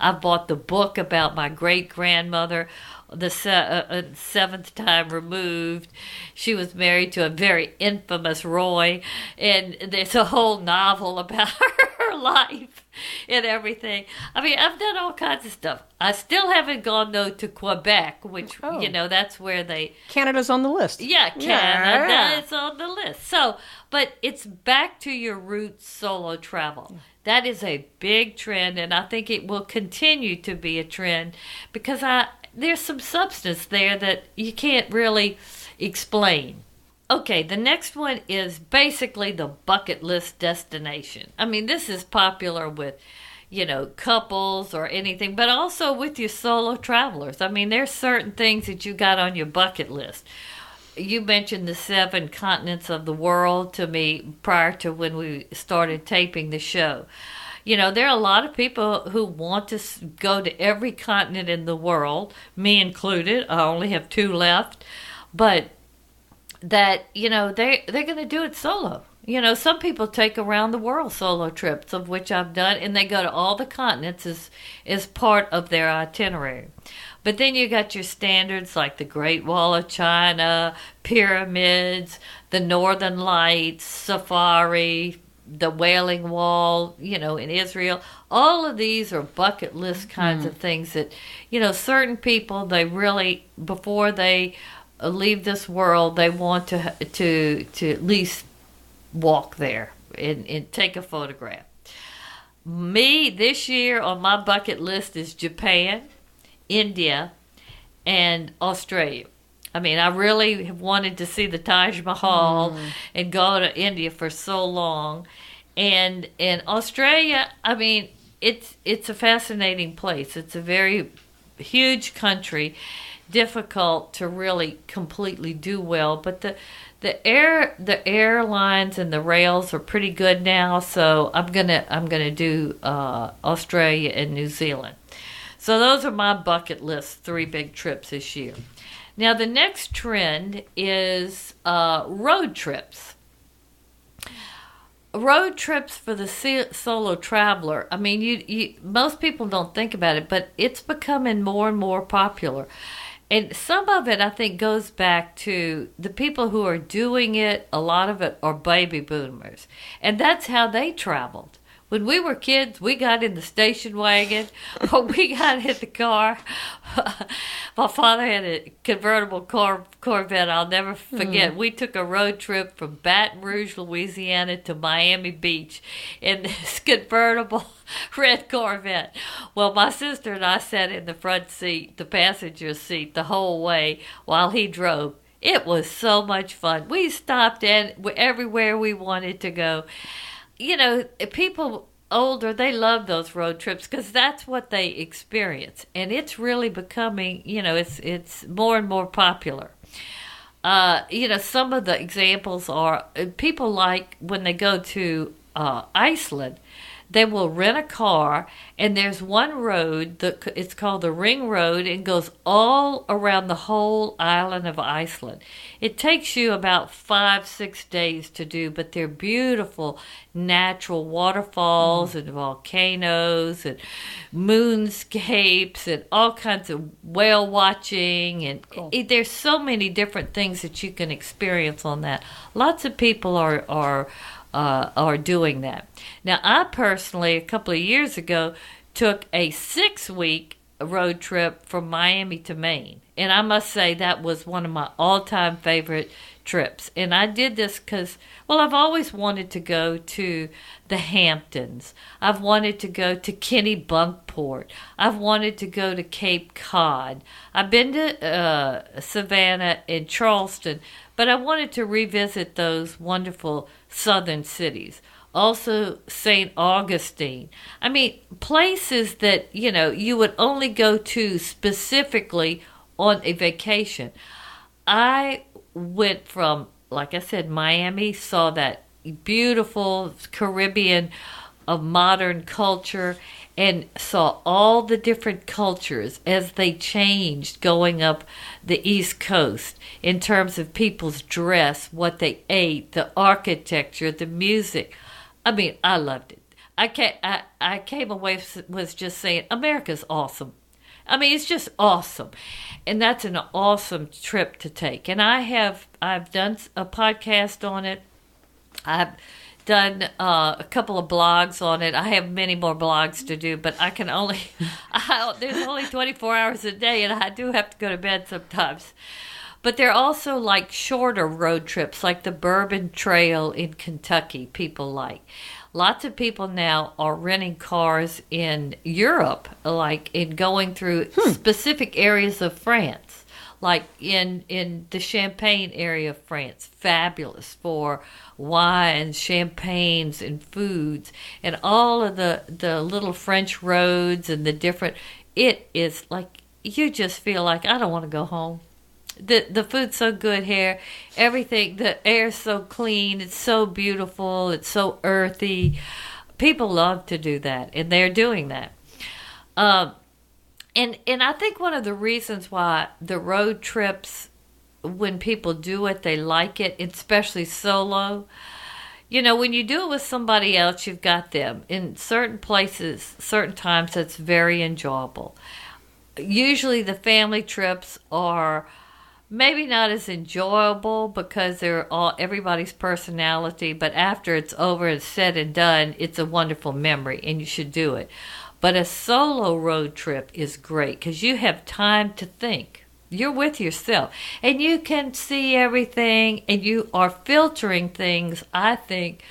I bought the book about my great-grandmother, the seventh time removed. She was married to a very infamous Roy, and there's a whole novel about her life and everything. I mean, I've done all kinds of stuff. I still haven't gone, though, to Quebec, which, that's where they... Canada's on the list. Yeah, Canada is on the list. So, but it's back to your roots solo travel. That is a big trend, and I think it will continue to be a trend because there's some substance there that you can't really explain. Okay, the next one is basically the bucket list destination. I mean, this is popular with, couples or anything, but also with your solo travelers. I mean, there's certain things that you got on your bucket list. You mentioned the 7 continents of the world to me prior to when we started taping the show. There are a lot of people who want to go to every continent in the world, me included. I only have 2 left, but that, they're going to do it solo. Some people take around the world solo trips, of which I've done, and they go to all the continents as part of their itinerary. But then you got your standards like the Great Wall of China, pyramids, the Northern Lights, safari, the Wailing Wall, in Israel. All of these are bucket list kinds of things that, certain people, they really, before they leave this world, they want to at least walk there and take a photograph. Me, this year on my bucket list is Japan, India, and Australia. I mean, I really have wanted to see the Taj Mahal and go to India for so long. And in Australia, I mean, it's a fascinating place. It's a very huge country, difficult to really completely do well, but the airlines and the rails are pretty good now, so I'm gonna do Australia and New Zealand. So those are my bucket list 3 big trips this year. Now the next trend is road trips. Road trips for the solo traveler. I mean, you most people don't think about it, but it's becoming more and more popular. And some of it, I think, goes back to the people who are doing it. A lot of it are baby boomers. And that's how they traveled. When we were kids, we got in the station wagon, or we got in the car. My father had a convertible Corvette. I'll never forget. We took a road trip from Baton Rouge, Louisiana to Miami Beach in this convertible red Corvette. Well, my sister and I sat in the front seat, the passenger seat, the whole way while he drove. It was so much fun. We stopped everywhere we wanted to go. People older, they love those road trips because that's what they experience. And it's really becoming, it's more and more popular. Some of the examples are people like when they go to Iceland, they will rent a car, and there's one road, it's called the Ring Road, and goes all around the whole island of Iceland. It takes you about 5-6 days to do, but they're beautiful natural waterfalls and volcanoes and moonscapes and all kinds of whale watching. And there's so many different things that you can experience on that. Lots of people are doing that. Now, I personally, a couple of years ago, took a 6-week road trip from Miami to Maine. And I must say that was one of my all-time favorite trips. And I did this because, I've always wanted to go to the Hamptons. I've wanted to go to Kennebunkport. I've wanted to go to Cape Cod. I've been to Savannah and Charleston, but I wanted to revisit those wonderful southern cities. Also, St. Augustine. I mean, places that, you would only go to specifically on a vacation. I went from, like I said, Miami, saw that beautiful Caribbean of modern culture, and saw all the different cultures as they changed going up the East Coast in terms of people's dress, what they ate, the architecture, the music. I mean, I loved it. I came away was just saying, America's awesome. I mean, it's just awesome. And that's an awesome trip to take. And I've done a podcast on it. I've done a couple of blogs on it. I have many more blogs to do, but I can only, there's only 24 hours a day, and I do have to go to bed sometimes. But they're also like shorter road trips, like the Bourbon Trail in Kentucky, people like. Lots of people now are renting cars in Europe, like in going through specific areas of France, like in the Champagne area of France. Fabulous for wines, champagnes, and foods, and all of the little French roads and the different. It is like you just feel like I don't want to go home. The food's so good here. Everything, the air's so clean. It's so beautiful. It's so earthy. People love to do that, and they're doing that. And I think one of the reasons why the road trips, when people do it, they like it, especially solo. You know, when you do it with somebody else, you've got them. In certain places, certain times, it's very enjoyable. Usually the family trips are maybe not as enjoyable because they're all everybody's personality, but after it's over and said and done, it's a wonderful memory, and you should do it. But a solo road trip is great because you have time to think. You're with yourself, and you can see everything, and you are filtering things, I think,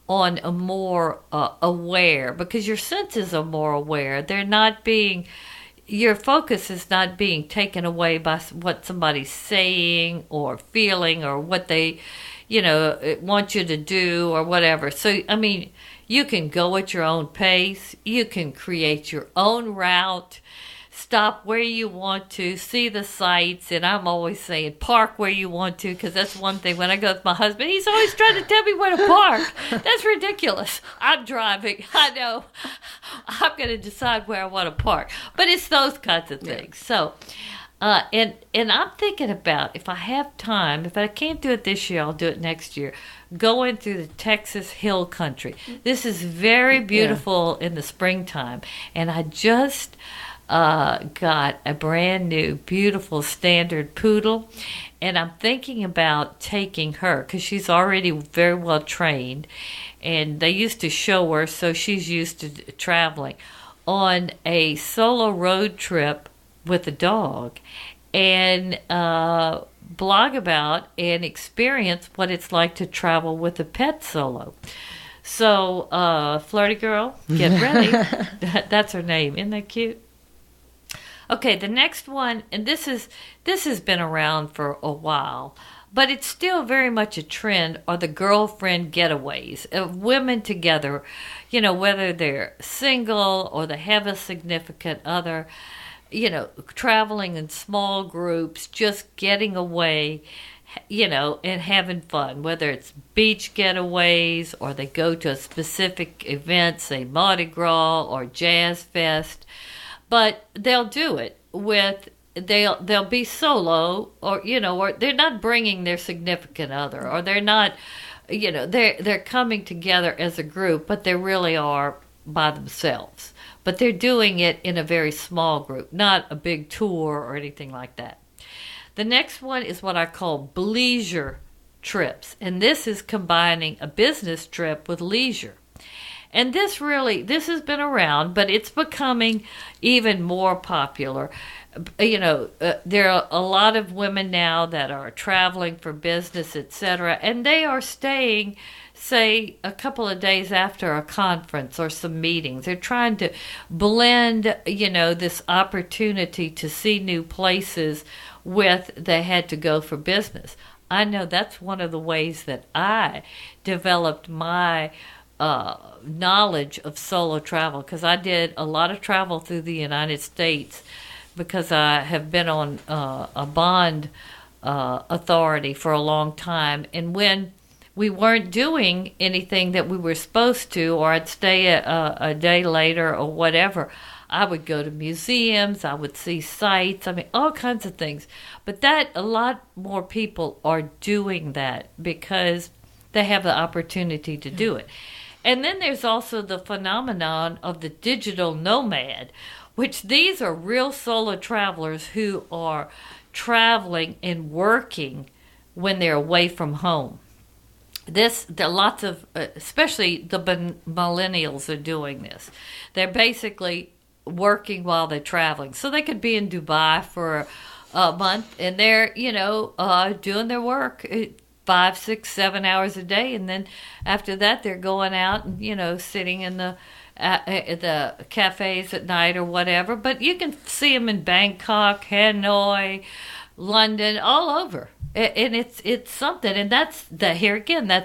on a more aware, because your senses are more aware. They're not being... Your focus is not being taken away by what somebody's saying or feeling or what they, want you to do or whatever. So, I mean, you can go at your own pace. You can create your own route. Stop where you want to, see the sights, and I'm always saying park where you want to, because that's one thing. When I go with my husband, he's always trying to tell me where to park. That's ridiculous. I'm driving. I know. I'm going to decide where I want to park. But it's those kinds of things. So, and I'm thinking about, if I have time, if I can't do it this year, I'll do it next year, going through the Texas Hill Country. This is very beautiful in the springtime, and I just... got a brand new, beautiful standard poodle, and I'm thinking about taking her because she's already very well trained, and they used to show her, so she's used to traveling on a solo road trip with a dog, and blog about and experience what it's like to travel with a pet solo. So, Flirty Girl, get ready. That's her name. Isn't that cute? Okay, the next one, and this has been around for a while, but it's still very much a trend, are the girlfriend getaways of women together, whether they're single or they have a significant other, traveling in small groups, just getting away, and having fun, whether it's beach getaways or they go to a specific event, say Mardi Gras or Jazz Fest. But they'll do it they'll be solo, or or they're not bringing their significant other, or they're not, they're coming together as a group, but they really are by themselves. But they're doing it in a very small group, not a big tour or anything like that. The next one is what I call Bleacher Trips, and this is combining a business trip with leisure. And this has been around, but it's becoming even more popular. There are a lot of women now that are traveling for business, etc., and they are staying, say, a couple of days after a conference or some meetings. They're trying to blend, this opportunity to see new places with they had to go for business. I know that's one of the ways that I developed my knowledge of solo travel, because I did a lot of travel through the United States because I have been on a bond authority for a long time, and when we weren't doing anything that we were supposed to, or I'd stay a day later or whatever, I would go to museums, I would see sites, all kinds of things. But that a lot more people are doing that because they have the opportunity to do it. And then there's also the phenomenon of the Digital Nomad, which these are real solo travelers who are traveling and working when they're away from home. there are lots of, especially the millennials are doing this. They're basically working while they're traveling. So they could be in Dubai for a month and they're, doing their work 5, 6, 7 hours a day. And then after that, they're going out and, sitting in the cafes at night or whatever. But you can see them in Bangkok, Hanoi, London, all over. And it's something. And that's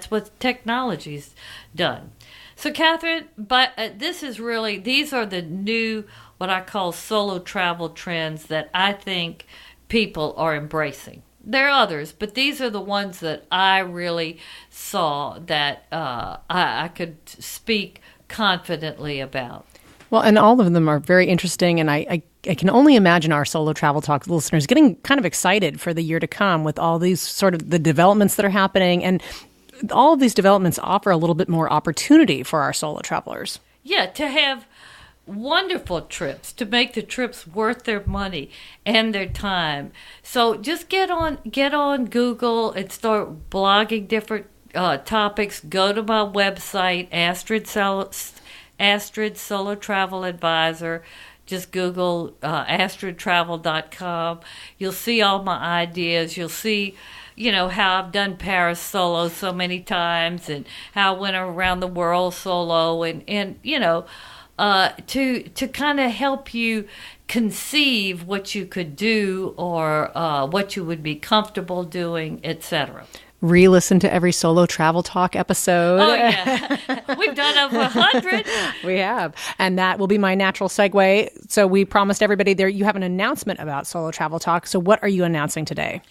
what technology's done. So, Catherine, but these are the new, what I call solo travel trends that I think people are embracing. There are others, but these are the ones that I really saw that I could speak confidently about. Well, and all of them are very interesting, and I can only imagine our Solo Travel Talk listeners getting kind of excited for the year to come with all these sort of the developments that are happening, and all of these developments offer a little bit more opportunity for our solo travelers. Yeah, to have wonderful trips, to make the trips worth their money and their time. So just get on Google and start blogging different topics. Go to my website, Astrid Solo Travel Advisor. Just Google astridtravel.com. You'll see all my ideas. You'll see how I've done Paris solo so many times and how I went around the world solo and to kind of help you conceive what you could do or what you would be comfortable doing, etc. Re-listen to every Solo Travel Talk episode. Oh, yeah. We've done over 100. We have. And that will be my natural segue. So we promised everybody there you have an announcement about Solo Travel Talk. So what are you announcing today?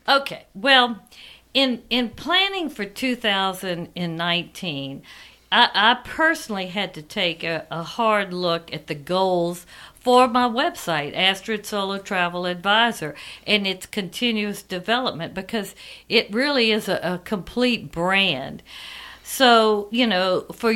Okay. Well, in planning for 2019, I personally had to take a hard look at the goals for my website, Astrid Solo Travel Advisor, and its continuous development, because it really is a complete brand. So, for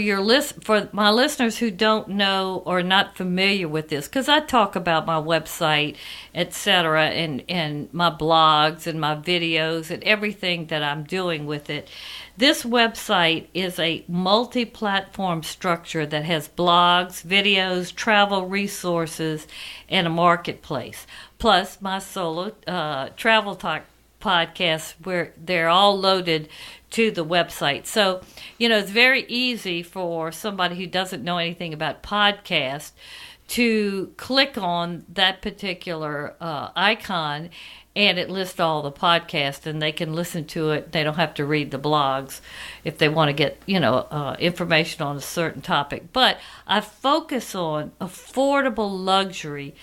my listeners who don't know or not familiar with this, because I talk about my website, etc., and my blogs and my videos and everything that I'm doing with it. This website is a multi-platform structure that has blogs, videos, travel resources, and a marketplace. Plus my solo travel talk podcasts, where they're all loaded to the website. So, it's very easy for somebody who doesn't know anything about podcasts to click on that particular icon, and it lists all the podcasts, and they can listen to it. They don't have to read the blogs if they want to get, information on a certain topic. But I focus on affordable luxury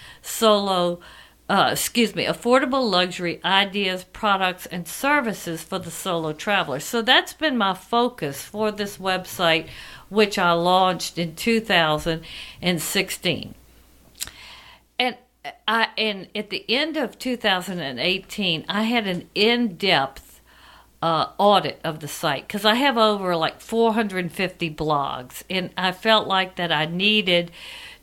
ideas, products, and services for the solo traveler. So that's been my focus for this website, which I launched in 2016. And at the end of 2018, I had an in-depth audit of the site, because I have over 450 blogs, and I felt like that I needed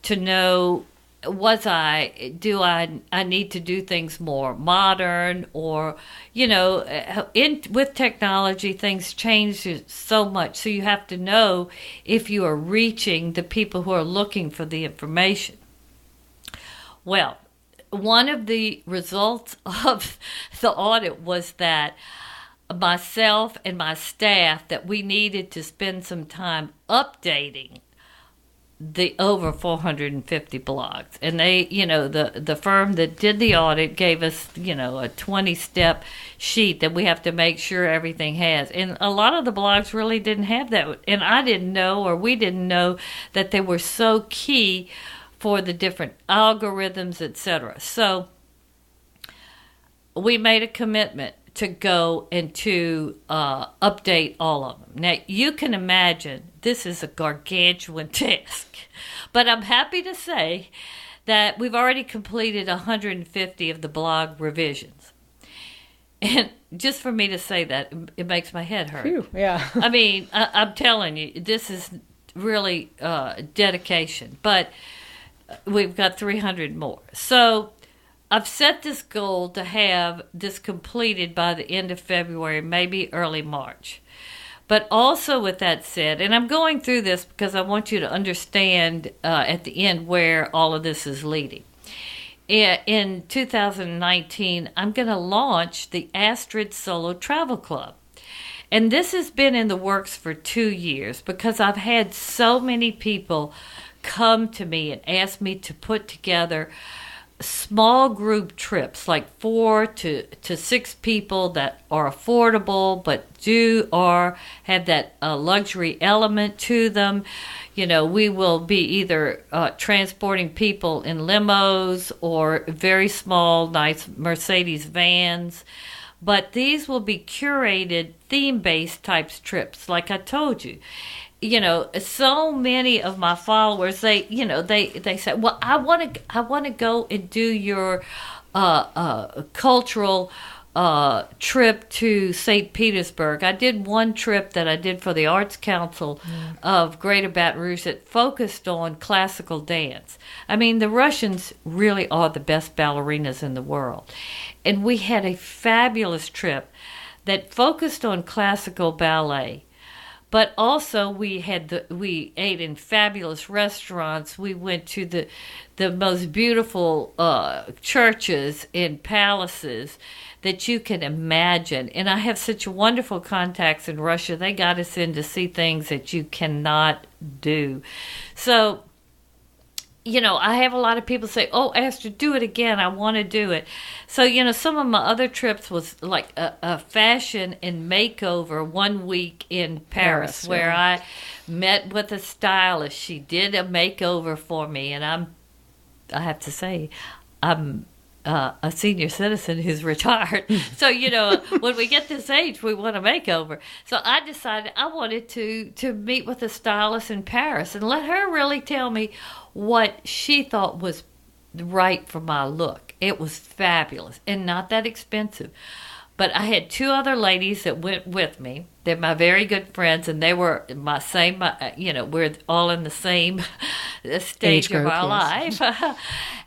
to know, do I need to do things more modern, or with technology things change so much, so you have to know if you are reaching the people who are looking for the information. Well, one of the results of the audit was that myself and my staff, that we needed to spend some time updating the over 450 blogs. And they, the firm that did the audit gave us, a 20-step sheet that we have to make sure everything has. And a lot of the blogs really didn't have that. And I didn't know, or we didn't know, that they were so key for the different algorithms, etc. So we made a commitment to go and to update all of them. Now, you can imagine this is a gargantuan task, but I'm happy to say that we've already completed 150 of the blog revisions. And just for me to say that, it makes my head hurt. Phew, yeah. I mean, I'm telling you, this is really dedication. But we've got 300 more. So I've set this goal to have this completed by the end of February, maybe early March. But also with that said, and I'm going through this because I want you to understand at the end where all of this is leading. In 2019, I'm going to launch the Astrid Solo Travel Club. And this has been in the works for 2 years because I've had so many people come to me and ask me to put together small group trips, like 4 to 6 people that are affordable but have that luxury element to them. You know, we will be either transporting people in limos or very small, nice Mercedes vans. But these will be curated, theme-based types trips, like I told you. You know, so many of my followers, they say, well, I want to go and do your cultural trip to St. Petersburg. I did one trip that I did for the Arts Council of Greater Baton Rouge that focused on classical dance. I mean, the Russians really are the best ballerinas in the world. And we had a fabulous trip that focused on classical ballet. But also we ate in fabulous restaurants. We went to the most beautiful churches and palaces that you can imagine. And I have such wonderful contacts in Russia. They got us in to see things that you cannot do. So, you know, I have a lot of people say, oh, Astrid, do it again. I want to do it. So, you know, some of my other trips was like a fashion and makeover 1 week in Paris where I met with a stylist. She did a makeover for me. And I have to say, I'm a senior citizen who's retired. So, you know, when we get this age, we want a makeover. So I decided I wanted to meet with a stylist in Paris and let her really tell me what she thought was right for my look. It was fabulous and not that expensive. But I had 2 other ladies that went with me. They're my very good friends, and they were my same, you know, we're all in the same stage of our life.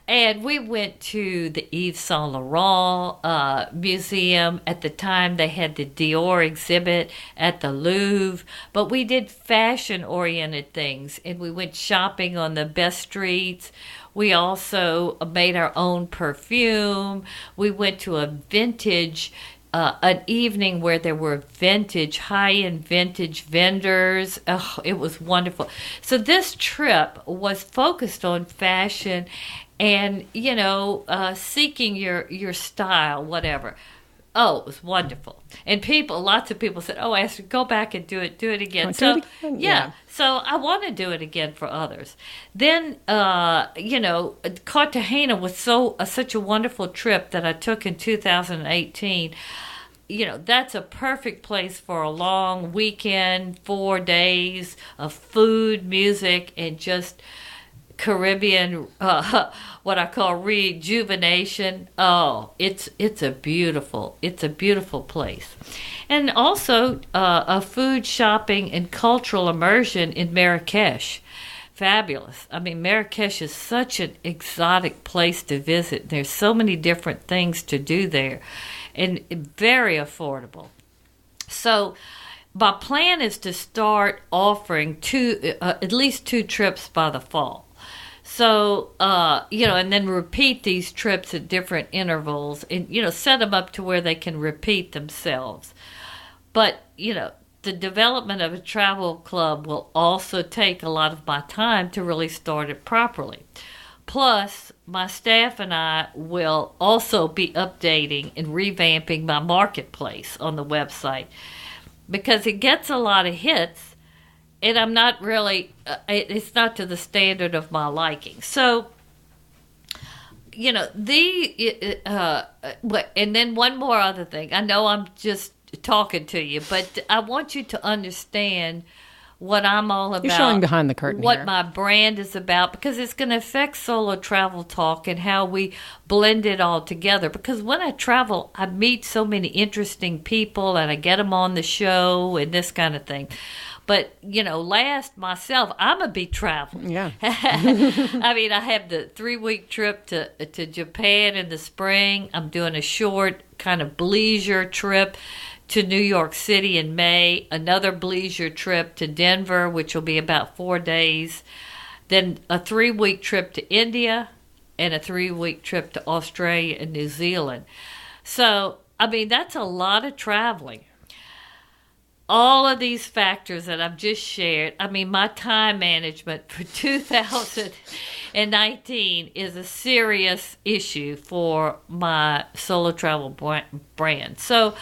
And we went to the Yves Saint Laurent museum. At the time, they had the Dior exhibit at the Louvre. But we did fashion-oriented things, and we went shopping on the best streets. We also made our own perfume. We went to a vintage an evening where there were high-end vintage vendors. Oh, it was wonderful. So this trip was focused on fashion and, you know, seeking your style, whatever. Oh, it was wonderful. And lots of people said, oh, Astrid, go back and do it again. Yeah. So I want to do it again for others. Then, you know, Cartagena was such a wonderful trip that I took in 2018. You know, that's a perfect place for a long weekend, 4 days of food, music, and just Caribbean, what I call rejuvenation. Oh, it's a beautiful place. And also a food, shopping, and cultural immersion in Marrakesh. Fabulous. I mean, Marrakesh is such an exotic place to visit. There's so many different things to do there, and very affordable. So my plan is to start offering at least 2 trips by the fall. So, you know, and then repeat these trips at different intervals and, you know, set them up to where they can repeat themselves. But, you know, the development of a travel club will also take a lot of my time to really start it properly. Plus, my staff and I will also be updating and revamping my marketplace on the website because it gets a lot of hits. And I'm not really, it's not to the standard of my liking. So, you know, and then one more other thing. I know I'm just talking to you, but I want you to understand what I'm all about. You're showing behind the curtain what here. My brand is about, because it's going to affect Solo Travel Talk and how we blend it all together. Because when I travel, I meet so many interesting people and I get them on the show and this kind of thing. But, you know, myself, I'm a big traveler. Yeah. I mean, I have the 3-week trip to Japan in the spring. I'm doing a short kind of Bleacher trip to New York City in May, another Bleacher trip to Denver, which will be about 4 days, then a 3-week trip to India, and a 3-week trip to Australia and New Zealand. So, I mean, that's a lot of traveling. All of these factors that I've just shared, I mean, my time management for 2019 is a serious issue for my solo travel brand. So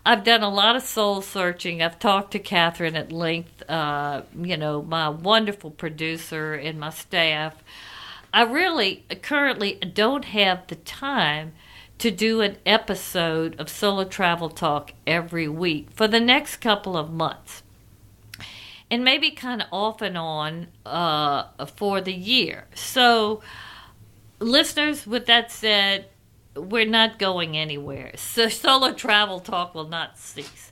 I've done a lot of soul searching. I've talked to Catherine at length, my wonderful producer and my staff. I really currently don't have the time to do an episode of Solo Travel Talk every week for the next couple of months. And maybe kind of off and on for the year. So, listeners, with that said, we're not going anywhere. So Solo Travel Talk will not cease.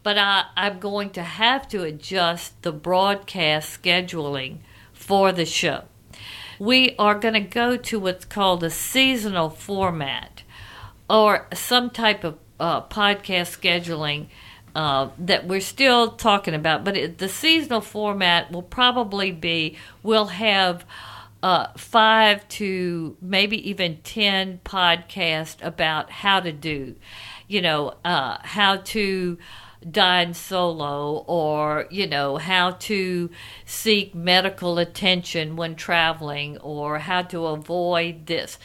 But I'm going to have to adjust the broadcast scheduling for the show. We are going to go to what's called a seasonal format, or some type of podcast scheduling that we're still talking about. But the seasonal format will probably be, we'll have 5 to maybe even 10 podcasts about how to do, how to dine solo, or, how to seek medical attention when traveling, or how to avoid this.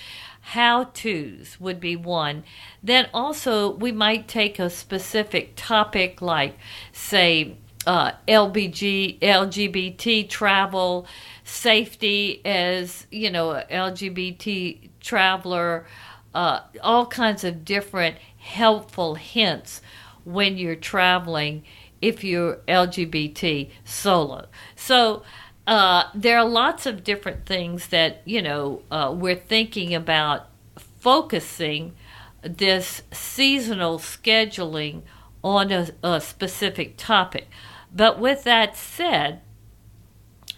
How-tos would be one. Then also we might take a specific topic like, say, LGBT travel, safety as, LGBT traveler, all kinds of different helpful hints when you're traveling if you're LGBT solo. So there are lots of different things that, we're thinking about focusing this seasonal scheduling on a specific topic. But with that said,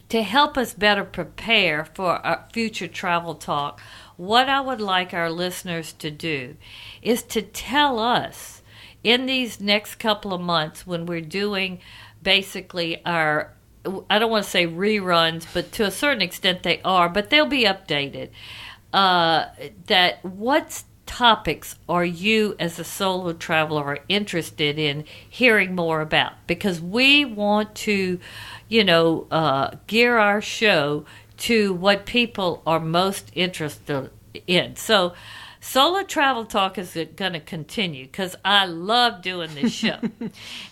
to help us better prepare for our future travel talk, what I would like our listeners to do is to tell us in these next couple of months when we're doing basically our, I don't want to say reruns, but to a certain extent they are, but they'll be updated. That what topics are you as a solo traveler interested in hearing more about? Because we want to, gear our show to what people are most interested in. So Solo Travel Talk is going to continue because I love doing this show.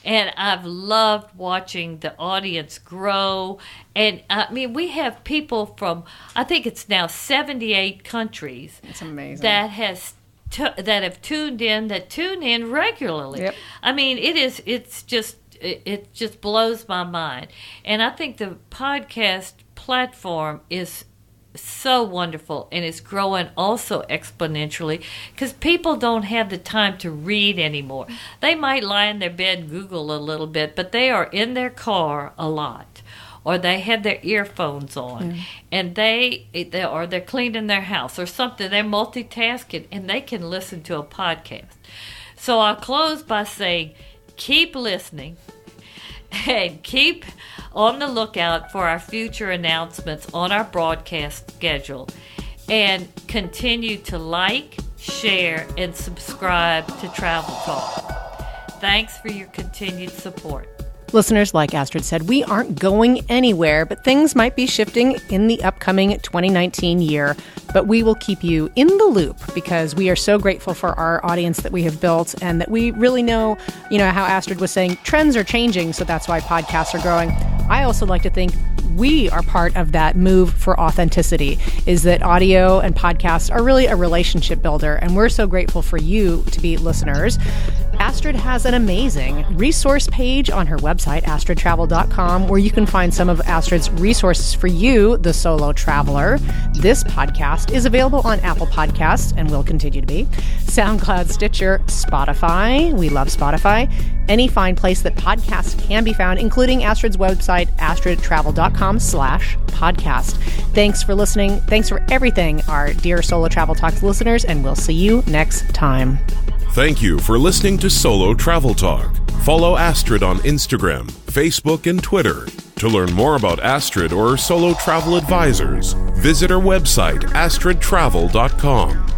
And I've loved watching the audience grow. And, we have people from, I think it's now 78 countries. It's amazing. That have tuned in, that tune in regularly. Yep. It just blows my mind. And I think the podcast platform is so wonderful, and it's growing also exponentially because people don't have the time to read anymore. They might lie in their bed and Google a little bit, but they are in their car a lot, or they have their earphones on, and they're cleaning their house or something. They're multitasking, and they can listen to a podcast. So I'll close by saying, keep listening. And keep on the lookout for our future announcements on our broadcast schedule. And continue to like, share, and subscribe to Travel Talk. Thanks for your continued support. Listeners, like Astrid said, we aren't going anywhere, but things might be shifting in the upcoming 2019 year. But we will keep you in the loop because we are so grateful for our audience that we have built, and that we really know, how Astrid was saying, trends are changing, so that's why podcasts are growing. I also like to think we are part of that move for authenticity, is that audio and podcasts are really a relationship builder, and we're so grateful for you to be listeners. Astrid has an amazing resource page on her website, astridtravel.com, where you can find some of Astrid's resources for you, the solo traveler. This podcast is available on Apple Podcasts and will continue to be, SoundCloud, Stitcher, Spotify. We love Spotify. any fine place that podcasts can be found, including Astrid's website, astridtravel.com/podcast. Thanks for listening. Thanks for everything, our dear Solo Travel Talks listeners, and we'll see you next time. Thank you for listening to Solo Travel Talk. Follow Astrid on Instagram, Facebook, and Twitter. To learn more about Astrid or Solo Travel Advisors, visit our website, astridtravel.com.